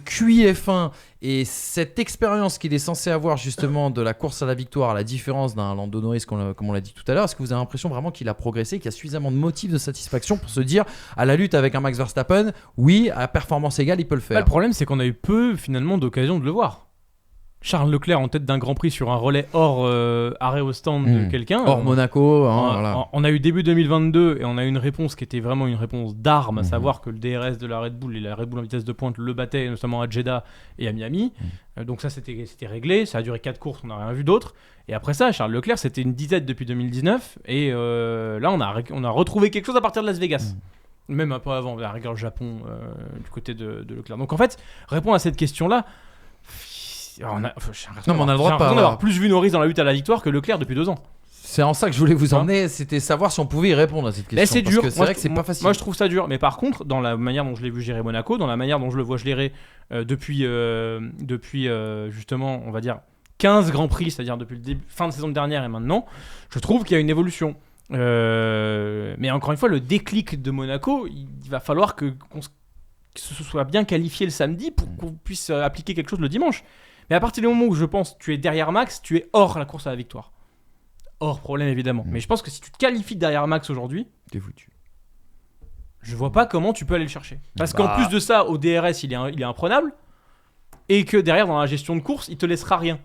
QI F1 et cette expérience qu'il est censé avoir justement de la course à la victoire, à la différence d'un Lando Norris, comme on l'a dit tout à l'heure, est-ce que vous avez l'impression vraiment qu'il a progressé, qu'il y a suffisamment de motifs de satisfaction pour se dire à la lutte avec un Max Verstappen, oui, à performance égale, il peut le faire. Le problème, c'est qu'on a eu peu finalement d'occasion de le voir. Charles Leclerc en tête d'un Grand Prix sur un relais hors arrêt au stand de quelqu'un. Hors Monaco. Voilà. On a eu début 2022 et on a eu une réponse qui était vraiment une réponse d'armes, à savoir que le DRS de la Red Bull et la Red Bull en vitesse de pointe le battaient, notamment à Jeddah et à Miami. Donc ça, c'était réglé. Ça a duré 4 courses, on n'a rien vu d'autre. Et après ça, Charles Leclerc, c'était une disette depuis 2019. Et là, on a retrouvé quelque chose à partir de Las Vegas. Même un peu avant, à la rigueur, le Japon, du côté de Leclerc. Donc en fait, répondre à cette question-là, on a le droit d'avoir plus vu Norris dans la lutte à la victoire que Leclerc depuis 2 ans. C'est en ça que je voulais vous emmener, c'était savoir si on pouvait y répondre à cette question. Mais c'est dur. C'est vrai que c'est pas facile. Moi, je trouve ça dur. Mais par contre, dans la manière dont je l'ai vu gérer Monaco, dans la manière dont je le vois gérer depuis justement, on va dire, 15 Grands Prix, c'est-à-dire depuis le fin de saison dernière et maintenant, je trouve qu'il y a une évolution. Mais encore une fois, le déclic de Monaco, il va falloir que ce soit bien qualifié le samedi pour qu'on puisse appliquer quelque chose le dimanche. Mais à partir du moment où je pense que tu es derrière Max, tu es hors la course à la victoire. Hors problème évidemment. Mais je pense que si tu te qualifies derrière Max aujourd'hui, T'es foutu. je vois pas comment tu peux aller le chercher. Parce qu'en plus de ça, au DRS, il est imprenable. Et que derrière, dans la gestion de course, il te laissera rien.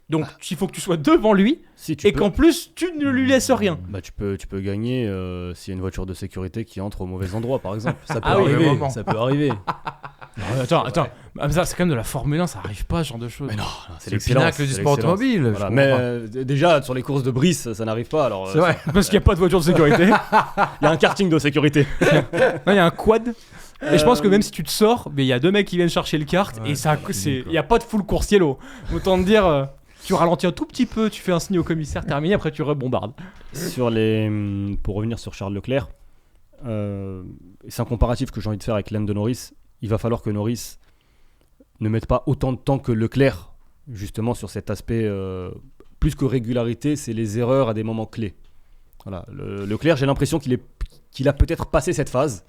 Donc il faut que tu sois devant lui. Si tu Et peux, qu'en plus, tu ne lui laisses rien. bah, tu peux gagner s'il y a une voiture de sécurité qui entre au mauvais endroit, par exemple. Ça peut Ah oui, arriver. vraiment. Ça peut arriver. Non, attends. Ah, mais ça, c'est quand même de la Formule 1, ça arrive pas ce genre de choses. Mais non, C'est le pinacle du sport automobile. je Voilà. comprends Mais pas. déjà, sur les courses de Brice, ça n'arrive pas. Alors, C'est vrai. Parce qu'il n'y a pas de voiture de sécurité. Il y a un karting de sécurité. Non, il y a un quad. Et je pense que même si tu te sors, mais il y a 2 mecs qui viennent chercher le kart Ouais, et ça, fini, quoi. il y a pas de full coursiello. Autant te dire, tu ralentis un tout petit peu, tu fais un signe au commissaire, terminé, après tu rebombardes. Pour revenir sur Charles Leclerc, c'est un comparatif que j'ai envie de faire avec Lando Norris. Il va falloir que Norris ne mette pas autant de temps que Leclerc, justement sur cet aspect, plus que régularité, c'est les erreurs à des moments clés. Voilà. Leclerc, j'ai l'impression qu'il a peut-être passé cette phase,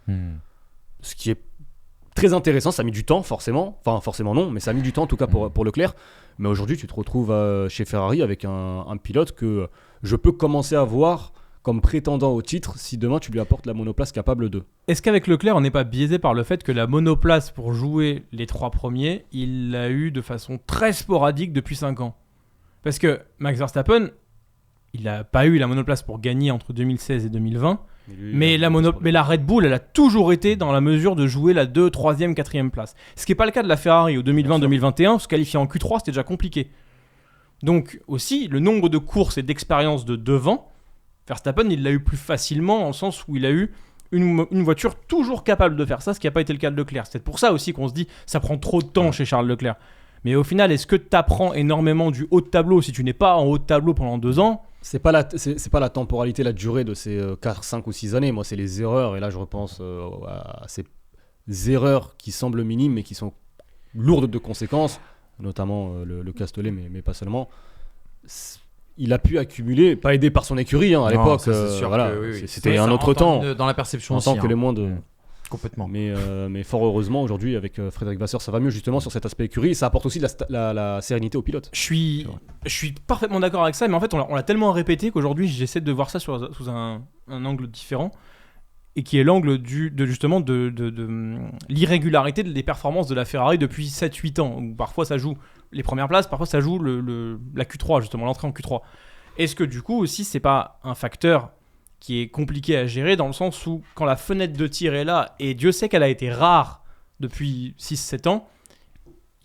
ce qui est très intéressant. Ça a mis du temps, forcément. Enfin, forcément non, mais ça a mis du temps en tout cas pour Leclerc. Mais aujourd'hui, tu te retrouves chez Ferrari avec un pilote que je peux commencer à voir comme prétendant au titre si demain tu lui apportes la monoplace capable de. Est-ce qu'avec Leclerc, on n'est pas biaisé par le fait que la monoplace pour jouer les 3 premiers, il l'a eu de façon très sporadique depuis 5 ans? Parce que Max Verstappen, il n'a pas eu la monoplace pour gagner entre 2016 et 2020. Mais la Red Bull, elle a toujours été dans la mesure de jouer la 2, 3e, 4e place. Ce qui n'est pas le cas de la Ferrari. Au 2020-2021, se qualifier en Q3, c'était déjà compliqué. Donc aussi, le nombre de courses et d'expériences de devant, Verstappen, il l'a eu plus facilement, en le sens où il a eu une voiture toujours capable de faire ça, ce qui n'a pas été le cas de Leclerc. C'est pour ça aussi qu'on se dit ça prend trop de temps chez Charles Leclerc. Mais au final, est-ce que tu apprends énormément du haut de tableau si tu n'es pas en haut de tableau pendant 2 ans? C'est pas la temporalité, la durée de ces 4, 5 ou 6 années. Moi, c'est les erreurs. Et là, je repense à ces erreurs qui semblent minimes, mais qui sont lourdes de conséquences, notamment le Castellet, mais pas seulement. Il a pu accumuler, pas aidé par son écurie à l'époque. Ça, c'est sûr voilà, que oui. c'était un autre temps. Dans la perception En aussi. tant que les moins de. Complètement. Mais fort heureusement, aujourd'hui, avec Frédéric Vasseur, ça va mieux justement sur cet aspect écurie. Et ça apporte aussi de la sérénité aux pilotes. Je suis parfaitement d'accord avec ça, mais en fait, on l'a tellement répété qu'aujourd'hui, j'essaie de voir ça sous un angle différent, et qui est l'angle de l'irrégularité des performances de la Ferrari depuis 7-8 ans, où parfois ça joue les premières places, parfois ça joue la Q3, justement, l'entrée en Q3. Est-ce que du coup aussi, c'est pas un facteur qui est compliqué à gérer, dans le sens où quand la fenêtre de tir est là, et Dieu sait qu'elle a été rare depuis 6-7 ans,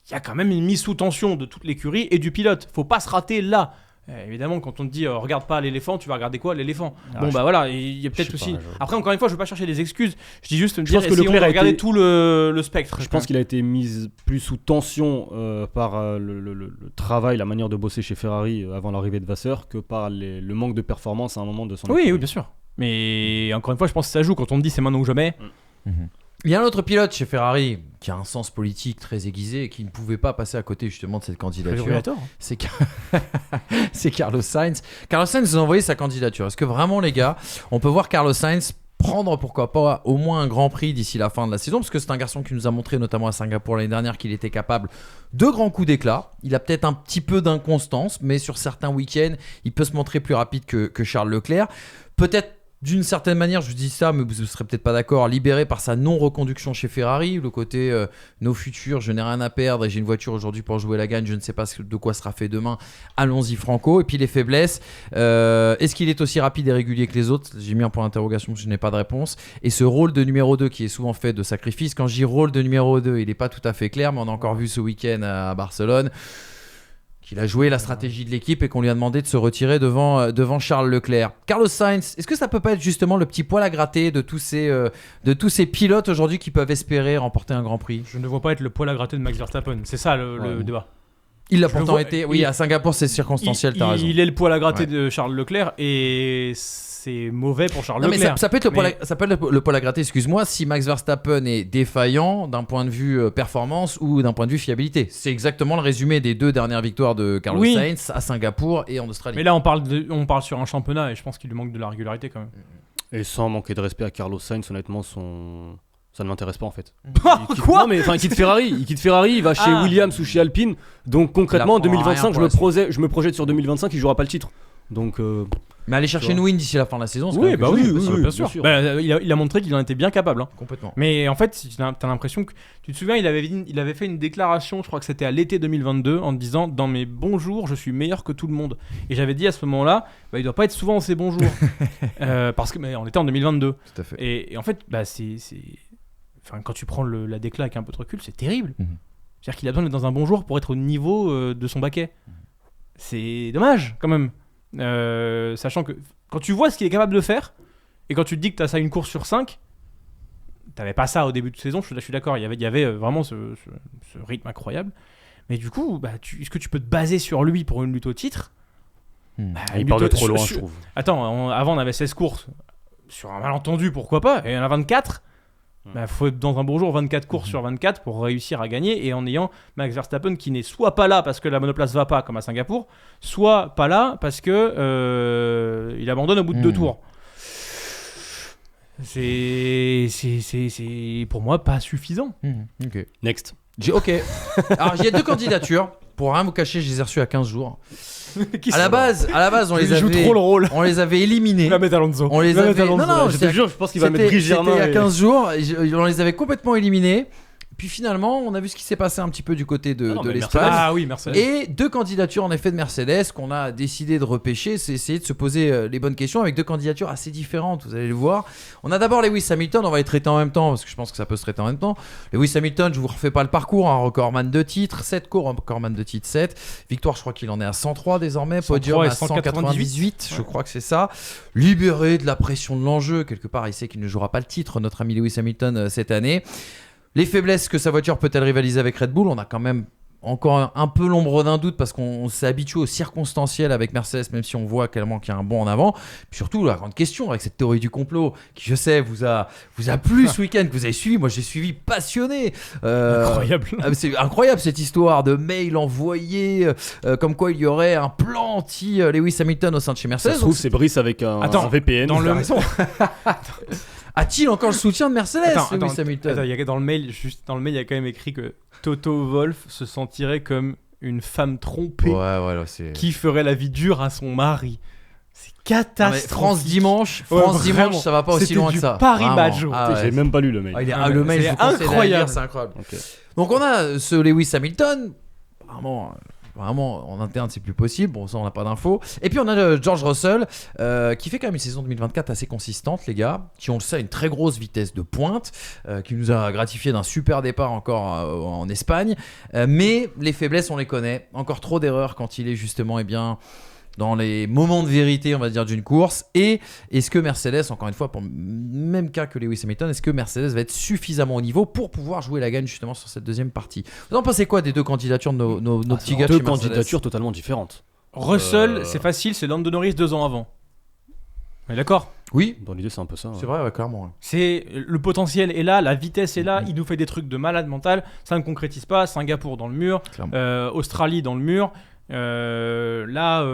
il y a quand même une mise sous tension de toute l'écurie et du pilote. Faut pas se rater là. Évidemment, quand on te dit regarde pas l'éléphant, tu vas regarder quoi? L'éléphant. Voilà, il y a peut-être aussi. Après, encore une fois, je veux pas chercher des excuses. Je dis juste me dire, essayons de regarder tout le spectre. Je pense qu'il a été mis plus sous tension par le travail, la manière de bosser chez Ferrari avant l'arrivée de Vasseur, que par le manque de performance à un moment de son Oui, bien sûr. Mais encore une fois, je pense que ça joue quand on te dit c'est maintenant ou jamais. Il y a un autre pilote chez Ferrari qui a un sens politique très aiguisé et qui ne pouvait pas passer à côté justement de cette candidature. C'est Carlos Sainz. Carlos Sainz nous a envoyé sa candidature. Est-ce que vraiment, les gars, on peut voir Carlos Sainz prendre, pourquoi pas, au moins un grand prix d'ici la fin de la saison? Parce que c'est un garçon qui nous a montré, notamment à Singapour l'année dernière, qu'il était capable de grands coups d'éclat. Il a peut-être un petit peu d'inconstance, mais sur certains week-ends, il peut se montrer plus rapide que Charles Leclerc. Peut-être, d'une certaine manière, je dis ça, mais vous ne serez peut-être pas d'accord, libéré par sa non-reconduction chez Ferrari, le côté nos futurs, je n'ai rien à perdre et j'ai une voiture aujourd'hui pour jouer la gagne, je ne sais pas de quoi sera fait demain, allons-y franco. Et puis les faiblesses, est-ce qu'il est aussi rapide et régulier que les autres? J'ai mis un point d'interrogation, je n'ai pas de réponse. Et ce rôle de numéro 2 qui est souvent fait de sacrifice, quand je dis rôle de numéro 2, il n'est pas tout à fait clair, mais on a encore vu ce week-end à Barcelone qu'il a joué la stratégie de l'équipe et qu'on lui a demandé de se retirer devant Charles Leclerc. Carlos Sainz, est-ce que ça peut pas être justement le petit poil à gratter de tous ces pilotes aujourd'hui qui peuvent espérer remporter un Grand Prix? Je ne vois pas être le poil à gratter de Max Verstappen. C'est ça le débat. Il l'a Je le pourtant vois, été. Oui, à Singapour, c'est circonstanciel, t'as raison. Il est le poil à gratter Ouais. de Charles Leclerc et c'est mauvais pour Charles Non, mais Leclerc. ça peut être Mais- ça peut être le poil à gratter, excuse-moi, si Max Verstappen est défaillant d'un point de vue performance ou d'un point de vue fiabilité. C'est exactement le résumé des 2 dernières victoires de Carlos Oui. Sainz à Singapour et en Australie. Mais là, on parle sur un championnat et je pense qu'il lui manque de la régularité quand même. Et sans manquer de respect à Carlos Sainz, honnêtement, ça ne m'intéresse pas en fait. Quoi Non mais enfin, il quitte Ferrari, il va chez Ah. Williams ou chez Alpine. Donc concrètement, en Il apprendra 2025, rien pour la je me projette sur 2025, il jouera pas le titre. Donc Mais aller chercher Tu une vois. win d'ici la fin de la saison, c'est quand Oui, même bah quelque oui, chose. bien sûr. Bah, il a montré qu'il en était bien capable. Hein. Complètement. Mais en fait, t'as l'impression que. Tu te souviens, il avait fait une déclaration, je crois que c'était à l'été 2022, en disant dans mes bons jours, je suis meilleur que tout le monde. Et j'avais dit à ce moment-là, bah, il doit pas être souvent dans ses bons jours. Parce que mais on était en 2022. Tout à fait. Et en fait, bah, enfin, quand tu prends la décla avec un peu de recul, c'est terrible. Mhm. C'est-à-dire qu'il a besoin d'être dans un bon jour pour être au niveau de son baquet. C'est dommage, quand même. Sachant que quand tu vois ce qu'il est capable de faire, et quand tu te dis que tu as ça une course sur 5, t'avais pas ça au début de saison, je suis d'accord, il y avait vraiment ce rythme incroyable. Mais du coup, bah, est-ce que tu peux te baser sur lui pour une lutte au titre? Hmm. Bah, il une part de lutte au- trop loin, sur- je trouve. Attends, avant on avait 16 courses. Sur un malentendu, pourquoi pas? Et il y en a 24. Bah, faut être dans un bon jour 24 courses sur 24 pour réussir à gagner, et en ayant Max Verstappen qui n'est soit pas là parce que la monoplace va pas comme à Singapour, soit pas là parce que il abandonne au bout de 2 tours. C'est pour moi pas suffisant. Ok. Next. Ok. Alors, il y a 2 candidatures. Pour rien vous cacher, je les ai reçues à 15 jours. Qui À la base, on les joue avait, trop le rôle. on les avait éliminés. Il va mettre Alonso. On les Il va avait. mettre Alonso. Non, je te jure, je pense qu'il va mettre Brice Germain. C'était il y a et- 15 jours. On les avait complètement éliminés. Puis finalement, on a vu ce qui s'est passé un petit peu du côté de mais l'Espagne. Ah oui, Mercedes. Et 2 candidatures en effet de Mercedes qu'on a décidé de repêcher, c'est essayer de se poser les bonnes questions avec 2 candidatures assez différentes, vous allez le voir. On a d'abord Lewis Hamilton, on va les traiter en même temps parce que je pense que ça peut se traiter en même temps. Lewis Hamilton, je vous refais pas le parcours, un recordman de titres, 7 cours, recordman de titres 7. Victoire, je crois qu'il en est à 103 désormais, 103 podium et à 198, je ouais. crois que c'est ça. Libéré de la pression de l'enjeu, quelque part il sait qu'il ne jouera pas le titre, notre ami Lewis Hamilton cette année. Les faiblesses que sa voiture peut-elle rivaliser avec Red Bull? On a quand même encore un peu l'ombre d'un doute parce qu'on s'est habitué au circonstanciel avec Mercedes, même si on voit qu'elle manque un bond en avant. Puis surtout, la grande question avec cette théorie du complot qui, je sais, vous a plu ce week-end, que vous avez suivi. Moi, j'ai suivi passionné. Incroyable. C'est incroyable cette histoire de mail envoyé comme quoi il y aurait un plan anti-Lewis Hamilton au sein de chez Ça Mercedes. se trouve, c'est Brice avec un VPN. Dans le A-t-il encore le soutien de Mercedes, Lewis Hamilton? il y a dans le mail, il y a quand même écrit que Toto Wolff se sentirait comme une femme trompée Ouais, là, c'est... qui ferait la vie dure à son mari. C'est Non, mais catastrophique. France Dimanche, Ouais, vraiment. ça va pas aussi C'était loin du que ça. Paris Vraiment. Badge. Ah, ouais. J'ai même pas lu le mail. Ah, Ah, le mais mail, c'est je vous conseille d'aller incroyable. lire, c'est incroyable. Ok. Donc on a ce Lewis Hamilton, vraiment en interne c'est plus possible, bon ça on n'a pas d'infos. Et puis on a George Russell qui fait quand même une saison 2024 assez consistante les gars, qui on le sait a une très grosse vitesse de pointe, qui nous a gratifié d'un super départ encore en Espagne, mais les faiblesses on les connaît, encore trop d'erreurs quand il est justement dans les moments de vérité, on va dire, d'une course. Et est-ce que Mercedes, encore une fois, pour le même cas que Lewis Hamilton, est-ce que Mercedes va être suffisamment au niveau pour pouvoir jouer la gagne justement sur cette deuxième partie? Vous en pensez quoi des 2 candidatures de nos petits gars de Deux chez Mercedes? candidatures totalement différentes. Russell, c'est facile, c'est Lando Norris 2 ans avant. On est d'accord? Oui, Dans l'idée, c'est un peu ça. c'est vrai, ouais, clairement. Ouais. C'est le potentiel est là, la vitesse est là, il nous fait des trucs de malade mental, ça ne concrétise pas. Singapour dans le mur, Clairement. Australie dans le mur. Il nous fait un Là,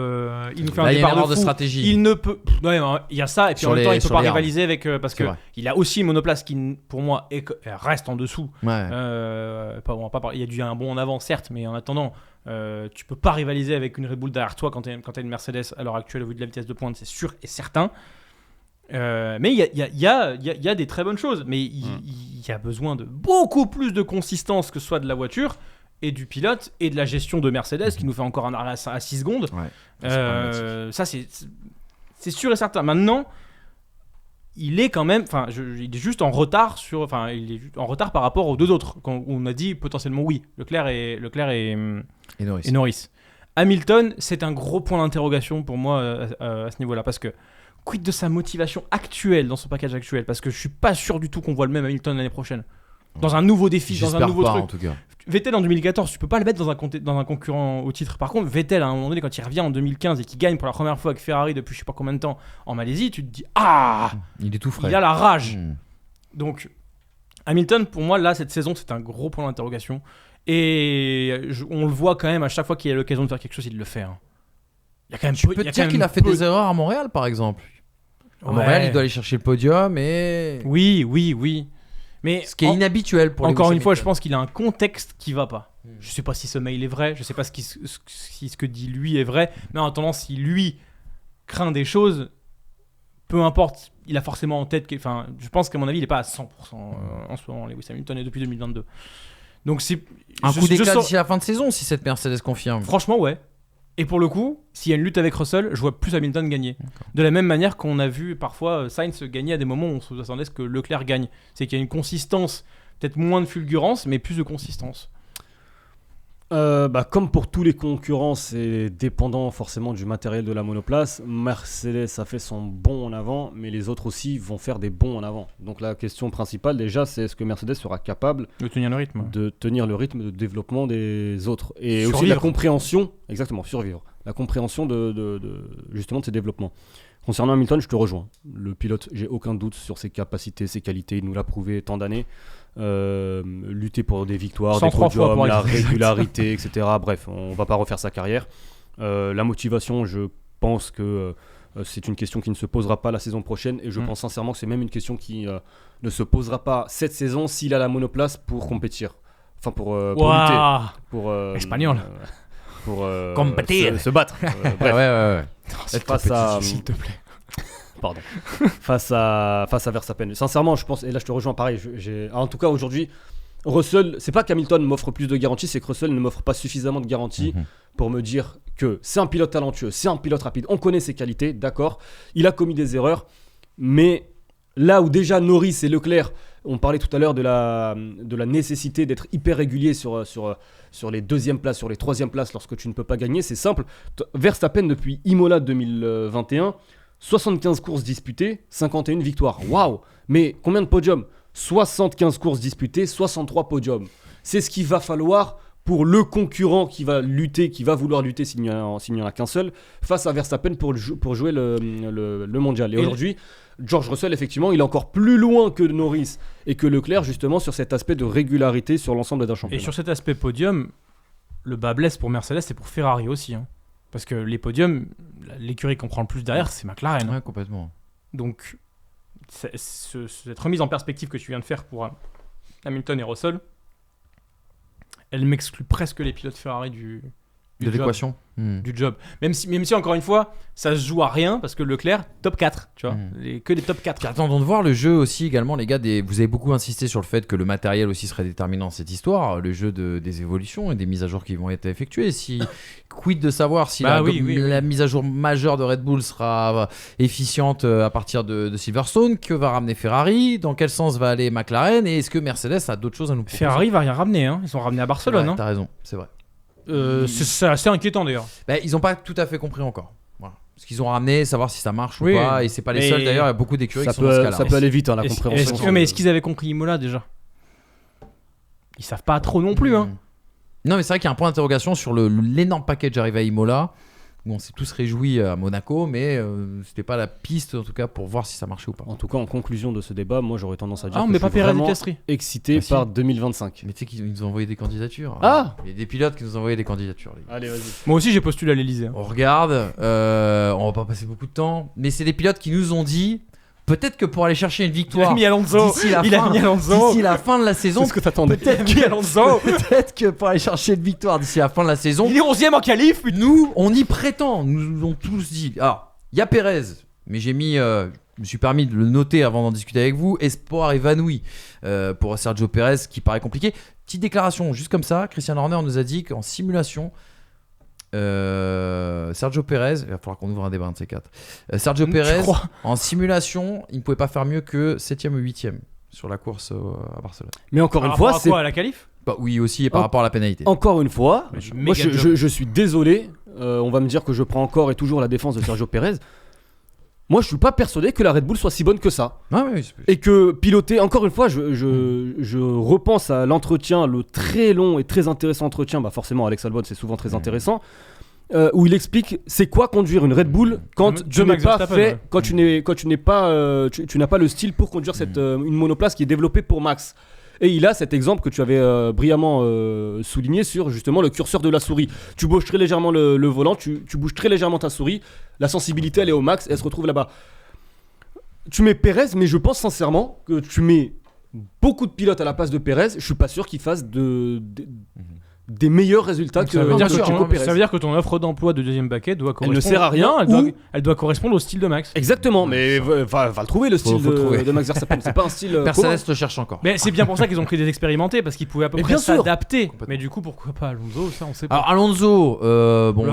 il y a une départ erreur de de fou. stratégie. Il ne peut. Ouais, il y a ça, et puis Sur en même temps, il les- peut sur pas les rivaliser avec. Parce C'est que vrai. il a aussi une monoplace qui, pour moi, reste en dessous. Ouais. On va pas parler- il y a du un bond en avant, certes, mais en attendant, tu peux pas rivaliser avec une Red Bull derrière toi quand t'as une Mercedes à l'heure actuelle au vu de la vitesse de pointe, c'est sûr et certain. Mais il y a des très bonnes choses, mais il y a besoin de beaucoup plus de consistance, que ce soit de la voiture et du pilote et de la gestion de Mercedes qui nous fait encore un arrêt à 6 secondes. Ouais. Ça c'est sûr et certain. Maintenant, il est quand même, il est juste en retard il est juste en retard par rapport aux 2 autres. Quand on a dit potentiellement oui, Leclerc et Norris. et Norris. Hamilton, c'est un gros point d'interrogation pour moi à ce niveau-là, parce que quid de sa motivation actuelle dans son package actuel, parce que je suis pas sûr du tout qu'on voit le même Hamilton l'année prochaine. Dans un nouveau défi, dans un J'espère nouveau pas, truc. en tout cas. Vettel en 2014, tu peux pas le mettre dans un concurrent au titre. Par contre, Vettel, à un moment donné, quand il revient en 2015 et qu'il gagne pour la première fois avec Ferrari depuis je sais pas combien de temps en Malaisie, tu te dis ah, Il est tout frais. il a la rage. Mm. Donc, Hamilton, pour moi, là, cette saison, c'est un gros point d'interrogation. Et on le voit quand même, à chaque fois qu'il a l'occasion de faire quelque chose, il le fait. Hein. Il y a quand même Tu peux te dire qu'il a fait des erreurs à Montréal, par exemple. À Montréal, il doit aller chercher le podium et. Oui. Mais Ce qui est inhabituel pour encore Lewis une fois, je Hamilton. pense qu'il a un contexte qui va pas. Je sais pas si ce mail est vrai, je sais pas si ce que dit lui est vrai, mais en attendant, si lui craint des choses, peu importe, il a forcément en tête. Enfin, je pense qu'à mon avis, il est pas à 100% en ce moment. Lewis Hamilton est depuis 2022. Donc c'est Un coup d'éclat sens- d'ici la fin de saison si cette Mercedes confirme. Franchement, ouais. Et pour le coup, s'il y a une lutte avec Russell, je vois plus Hamilton gagner. De la même manière qu'on a vu parfois Sainz gagner à des moments où on s'attendait à ce que Leclerc gagne. C'est qu'il y a une consistance, peut-être moins de fulgurance, mais plus de consistance. Comme pour tous les concurrents, c'est dépendant forcément du matériel de la monoplace. Mercedes a fait son bond en avant, mais les autres aussi vont faire des bonds en avant. Donc la question principale déjà, c'est est-ce que Mercedes sera capable De tenir le rythme. de tenir le rythme de développement des autres et aussi Survivre. la compréhension, exactement, survivre, la compréhension de justement de ces développements. Concernant Hamilton, je te rejoins. Le pilote, j'ai aucun doute sur ses capacités, ses qualités. Il nous l'a prouvé tant d'années. Lutter pour des victoires, des 103 fois podiums, pour la être exact. régularité, etc. Bref, on va pas refaire sa carrière. La motivation, je pense que c'est une question qui ne se posera pas la saison prochaine et je pense sincèrement que c'est même une question qui ne se posera pas cette saison s'il a la monoplace pour compétir. Enfin, pour lutter. Waouh. Pour, Espagnol. Pour Compétir. se battre. Bref. Ouais. Face à, S'il te plaît. pardon. face à Verstappen. Sincèrement, je pense, et là je te rejoins pareil, en tout cas aujourd'hui, Russell, c'est pas qu'Hamilton m'offre plus de garanties, c'est que Russell ne m'offre pas suffisamment de garanties pour me dire que c'est un pilote talentueux, c'est un pilote rapide, on connaît ses qualités, d'accord, il a commis des erreurs, mais là où déjà Norris et Leclerc, on parlait tout à l'heure de la nécessité d'être hyper régulier sur les deuxièmes places, sur les troisièmes places lorsque tu ne peux pas gagner, c'est simple. Verstappen depuis Imola 2021, 75 courses disputées, 51 victoires. Waouh! Mais combien de podiums? 75 courses disputées, 63 podiums. C'est ce qu'il va falloir pour le concurrent qui va vouloir lutter s'il n'y en a qu'un seul, face à Verstappen pour jouer le mondial. Et aujourd'hui, George Russell, effectivement, il est encore plus loin que Norris et que Leclerc, justement, sur cet aspect de régularité sur l'ensemble d'un Et championnat. sur cet aspect podium, le bas blesse pour Mercedes et pour Ferrari aussi. Hein. Parce que les podiums, l'écurie qu'on prend le plus derrière, c'est McLaren. Ouais, complètement. Donc, cette remise en perspective que tu viens de faire pour Hamilton et Russell, elle m'exclut presque les pilotes Ferrari du De job. l'équation. Du job. Même si, encore une fois, ça se joue à rien, parce que Leclerc, top 4, tu vois. Que des top 4. Attendons de voir le jeu aussi également, les gars. Vous avez beaucoup insisté sur le fait que le matériel aussi serait déterminant dans cette histoire, le jeu des évolutions et des mises à jour qui vont être effectuées. Quid de savoir si la mise à jour majeure de Red Bull sera efficiente à partir de Silverstone, que va ramener Ferrari, dans quel sens va aller McLaren, et est-ce que Mercedes a d'autres choses à nous proposer? Ferrari va rien ramener, hein. Ils sont ramenés à Barcelone. Ouais, Hein. t'as raison, c'est vrai. C'est assez inquiétant d'ailleurs. Ils n'ont pas tout à fait compris encore. Voilà. Ce qu'ils ont ramené, savoir si ça marche Oui, ou pas, et c'est pas les mais- seuls d'ailleurs, il y a beaucoup d'écuries Ça qui sont dans ce cas-là. ça peut aller vite, hein, la compréhension. Mais est-ce qu'ils avaient compris Imola déjà? Ils savent pas trop non plus. Hein. Non, mais c'est vrai qu'il y a un point d'interrogation sur l'énorme package arrivé à Imola, où on s'est tous réjouis à Monaco, mais c'était pas la piste en tout cas pour voir si ça marchait ou pas. En tout cas, en conclusion de ce débat, moi j'aurais tendance à dire Ah, on que met je pas suis Pérez et vraiment Piastri. excité Bah si. par 2025. Mais tu sais qu'ils nous ont envoyé des candidatures. Ah Il y a des pilotes qui nous ont envoyé des candidatures. Les gars. Allez, vas-y. Moi aussi j'ai postulé à l'Elysée. Hein. On regarde, on va pas passer beaucoup de temps, mais c'est des pilotes qui nous ont dit peut-être que pour aller chercher une Il a victoire mis Alonso. d'ici la Il a fin- mis Alonso. d'ici la fin de la saison, C'est ce que t'attendais. peut-être Il a mis Alonso. peut-être que pour aller chercher une victoire d'ici la fin de la saison, Il est 11ème en qualif. nous, on y prétend. Nous ont tous dit. Alors, il y a Pérez, mais je me suis permis de le noter avant d'en discuter avec vous. Espoir évanoui pour Sergio Pérez, qui paraît compliqué. Petite déclaration, juste comme ça. Christian Horner nous a dit qu'en simulation, Sergio Pérez, il va falloir qu'on ouvre un débat un de ces quatre. Sergio Tu Pérez, crois en simulation, il ne pouvait pas faire mieux que 7ème ou 8ème sur la course à Barcelone. Mais encore Par une fois, rapport à c'est quoi, à la qualif? Bah, oui, aussi, et par Oh. rapport à la pénalité. encore une fois, Mais je- moi méga je suis désolé. On va me dire que je prends encore et toujours la défense de Sergio Pérez. moi je suis pas persuadé que la Red Bull soit si bonne que ça. Ah oui, Et que piloter, encore une fois, je repense à l'entretien, le très long et très intéressant entretien, bah forcément Alex Albon c'est souvent très intéressant, où il explique c'est quoi conduire une Red Bull quand tu n'es pas fait, quand tu n'es pas, tu n'as pas le style pour conduire une monoplace qui est développée pour Max. Et il a cet exemple que tu avais brillamment souligné sur justement le curseur de la souris. Tu bouges très légèrement le volant, tu bouges très légèrement ta souris, la sensibilité elle est au max, elle se retrouve là-bas. Tu mets Pérez, mais je pense sincèrement que tu mets beaucoup de pilotes à la place de Pérez, je suis pas sûr qu'ils fassent des meilleurs résultats que ça veut, dire que Checo Pérez. ça veut dire que ton offre d'emploi de deuxième baquet doit correspondre. Elle ne sert à rien. Elle doit correspondre au style de Max. Exactement, mais va le trouver le style de Max Verstappen. C'est pas un style. Mercedes le cherche encore. Mais c'est bien pour ça qu'ils ont pris des expérimentés parce qu'ils pouvaient à peu près s'adapter. Mais du coup, pourquoi pas Alonso, ça on sait pas. Alors Alonso,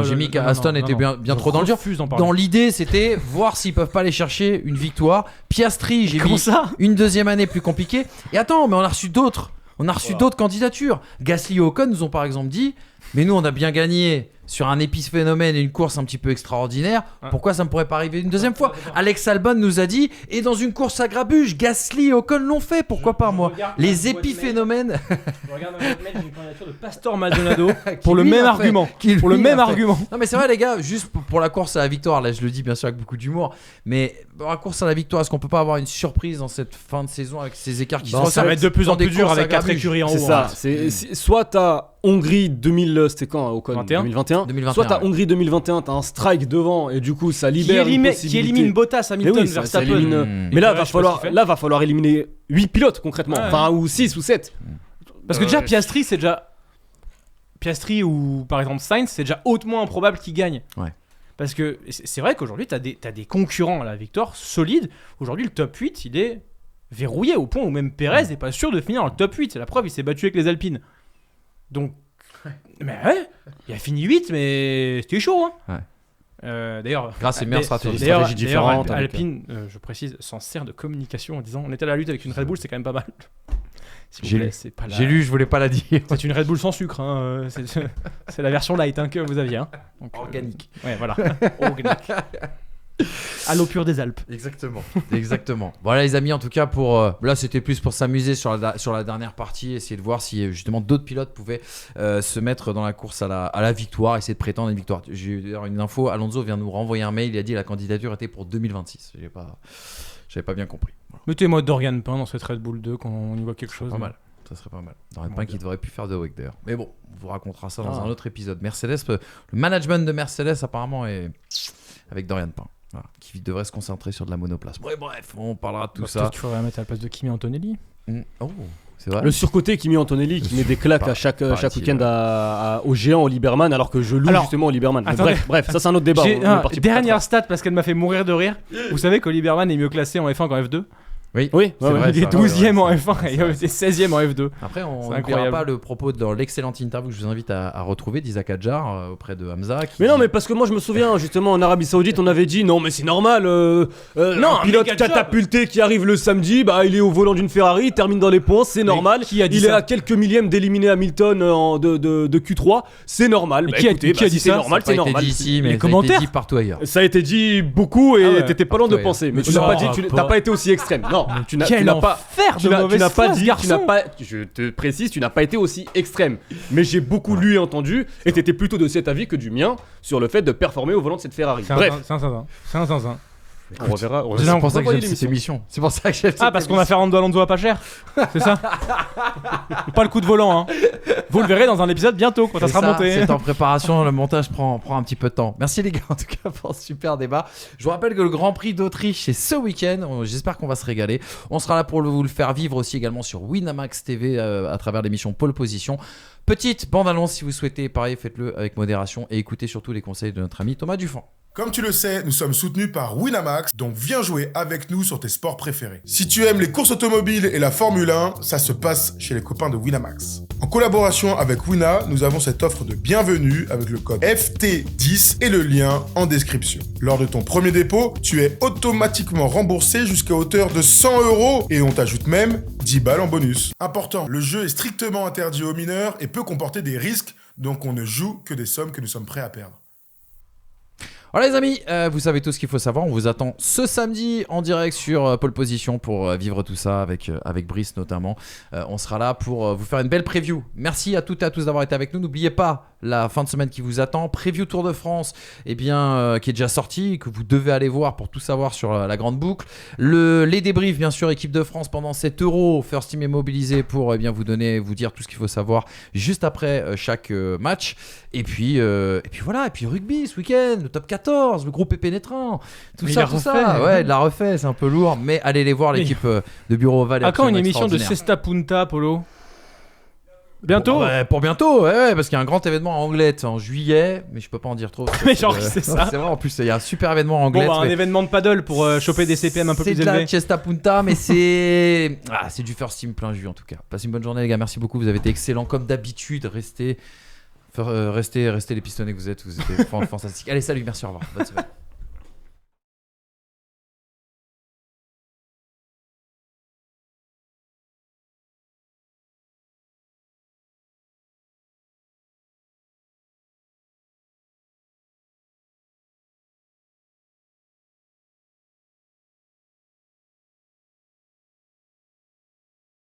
j'ai mis qu'Aston était bien trop dans le dur. Dans l'idée, c'était voir s'ils peuvent pas aller chercher une victoire. Piastri, j'ai mis une deuxième année plus compliquée. Et attends, mais on a reçu d'autres. On a reçu d'autres candidatures. Gasly et Ocon nous ont par exemple dit mais nous on a bien gagné sur un épiphénomène et une course un petit peu extraordinaire. Pourquoi ça ne pourrait pas arriver une deuxième fois? Alex Albon nous a dit et dans une course à grabuge, Gasly et Ocon l'ont fait. Pourquoi pas moi? Les épiphénomènes. Je regarde dans votre mail une candidature de Pastor Maldonado pour le même argument. Pour le même argument. Non mais c'est vrai les gars, juste pour la course à la victoire, là je le dis bien sûr avec beaucoup d'humour, mais pour la course à la victoire, est-ce qu'on peut pas avoir une surprise dans cette fin de saison avec ces écarts qui ça va être de plus en plus dur avec 4 écuries en haut. C'est ça. Soit t'as Hongrie 2000, c'était quand Ocon 2021. Soit t'as Hongrie 2021, t'as un strike devant et du coup ça libère qui élimine Bottas, Hamilton, Verstappen. Mais là va falloir éliminer 8 pilotes concrètement, enfin ou 6 ou 7. Parce que déjà Piastri ou par exemple Sainz, c'est déjà hautement improbable qu'il gagne. Ouais. Parce que c'est vrai qu'aujourd'hui t'as des concurrents à la victoire solides. Aujourd'hui le top 8 il est verrouillé au point où même Pérez n'est pas sûr de finir dans le top 8. C'est la preuve, il s'est battu avec les Alpines. Donc, mais ouais, il a fini 8, mais c'était chaud. Hein. Ouais. D'ailleurs, grâce à une meilleure stratégie différente. Alpine, je précise, s'en sert de communication en disant on était à la lutte avec une Red Bull, c'est quand même pas mal. J'ai lu, je voulais pas la dire. C'est une Red Bull sans sucre, hein. C'est la version light que vous aviez. Hein. Donc, organique. Ouais, voilà. Organique. À l'eau pure des Alpes. Exactement. Voilà les amis, en tout cas là c'était plus pour s'amuser sur la dernière partie, essayer de voir si justement d'autres pilotes pouvaient se mettre dans la course à la victoire, essayer de prétendre une victoire. J'ai eu d'ailleurs une info, Alonso vient nous renvoyer un mail, il a dit que la candidature était pour 2026. J'avais pas bien compris. Voilà. Mettez-moi Dorian Pain dans cette Red Bull 2 quand on y voit quelque chose. Pas mal. Ça serait pas mal. Dorian Pain qui devrait plus faire de WEC d'ailleurs. Mais bon, on vous racontera ça dans un autre épisode. Mercedes, le management de Mercedes apparemment est avec Dorian Pain. Voilà, qui devrait se concentrer sur de la monoplace. Bref, on parlera de tout ça. Peut-être qu'il faudrait mettre à la place de Kimi Antonelli. Oh, c'est vrai. Le surcoté Kimi Antonelli qui met des claques à chaque week-end au géant au Liberman alors que je loue justement au Liberman. Bref, ça c'est un autre débat. Dernière stat parce qu'elle m'a fait mourir de rire. Vous savez que Liberman est mieux classé en F1 qu'en F2? Oui, vrai, il est 12ème en F1 et il est 16ème en F2. Après, on n'oubliera pas le propos dans l'excellente interview que je vous invite à retrouver d'Isaac Adjar auprès de Hamza. Mais parce que moi je me souviens justement en Arabie Saoudite, on avait dit non, mais c'est normal. Un pilote catapulté qui arrive le samedi, il est au volant d'une Ferrari, il termine dans les points, c'est normal. Il est à quelques millièmes d'éliminer Hamilton de Q3, c'est normal. Qui a dit ça? C'est normal. Ici, mais les commentaires ça a été dit partout ailleurs. Ça a été dit beaucoup et t'étais pas loin de penser. Mais tu n'as pas dit, t'as pas été aussi extrême. Non. Tu n'as pas dit, je te précise, tu n'as pas été aussi extrême. Mais j'ai beaucoup lu et entendu, et t'étais plutôt de cet avis que du mien sur le fait de performer au volant de cette Ferrari. Bref, c'est un zinzin. On reverra. C'est pour ça que j'aime cette émission. C'est pour ça que j'aime. Parce qu'on a fait Fernando Alonso à pas cher. C'est ça. Pas le coup de volant. Hein. Vous le verrez dans un épisode bientôt quand ça sera monté. C'est en préparation. Le montage prend un petit peu de temps. Merci les gars en tout cas pour ce super débat. Je vous rappelle que le Grand Prix d'Autriche c'est ce week-end. J'espère qu'on va se régaler. On sera là pour vous le faire vivre aussi également sur Winamax TV à travers l'émission Pole Position. Petite bande-annonce si vous souhaitez. Pareil, faites-le avec modération et écoutez surtout les conseils de notre ami Thomas Dufan. Comme tu le sais, nous sommes soutenus par Winamax, donc viens jouer avec nous sur tes sports préférés. Si tu aimes les courses automobiles et la Formule 1, ça se passe chez les copains de Winamax. En collaboration avec Wina, nous avons cette offre de bienvenue avec le code FT10 et le lien en description. Lors de ton premier dépôt, tu es automatiquement remboursé jusqu'à hauteur de 100 € et on t'ajoute même 10 balles en bonus. Important, le jeu est strictement interdit aux mineurs et peut comporter des risques, donc on ne joue que des sommes que nous sommes prêts à perdre. Voilà les amis, vous savez tout ce qu'il faut savoir. On vous attend ce samedi en direct sur Pole Position pour vivre tout ça avec Brice notamment. On sera là pour vous faire une belle preview. Merci à toutes et à tous d'avoir été avec nous. N'oubliez pas la fin de semaine qui vous attend. Preview Tour de France qui est déjà sorti, que vous devez aller voir pour tout savoir sur la grande boucle. Les débriefs bien sûr, équipe de France pendant cet Euro. First Team est mobilisé pour vous dire tout ce qu'il faut savoir juste après chaque match. Et puis voilà, et puis le rugby ce week-end, le top 14, le groupe est pénétrant, tout ça. Ouais, il l'a refait, c'est un peu lourd, mais allez les voir, l'équipe de Bureau Oval. À quand une émission de Cesta Punta, Polo? Bientôt? Pour bientôt, ouais, parce qu'il y a un grand événement en Anglet en juillet, mais je peux pas en dire trop. Mais genre, c'est ça. C'est vrai, en plus, il y a un super événement en Anglet. Un événement de paddle pour choper des CPM un peu plus élevés. C'est de la Cesta Punta, mais c'est du First Team plein jus en tout cas. Passez une bonne journée les gars, merci beaucoup, vous avez été excellents comme d'habitude. Restez les pistonnés que vous êtes étiez fantastiques. Allez, salut, merci, au revoir. Bonne semaine.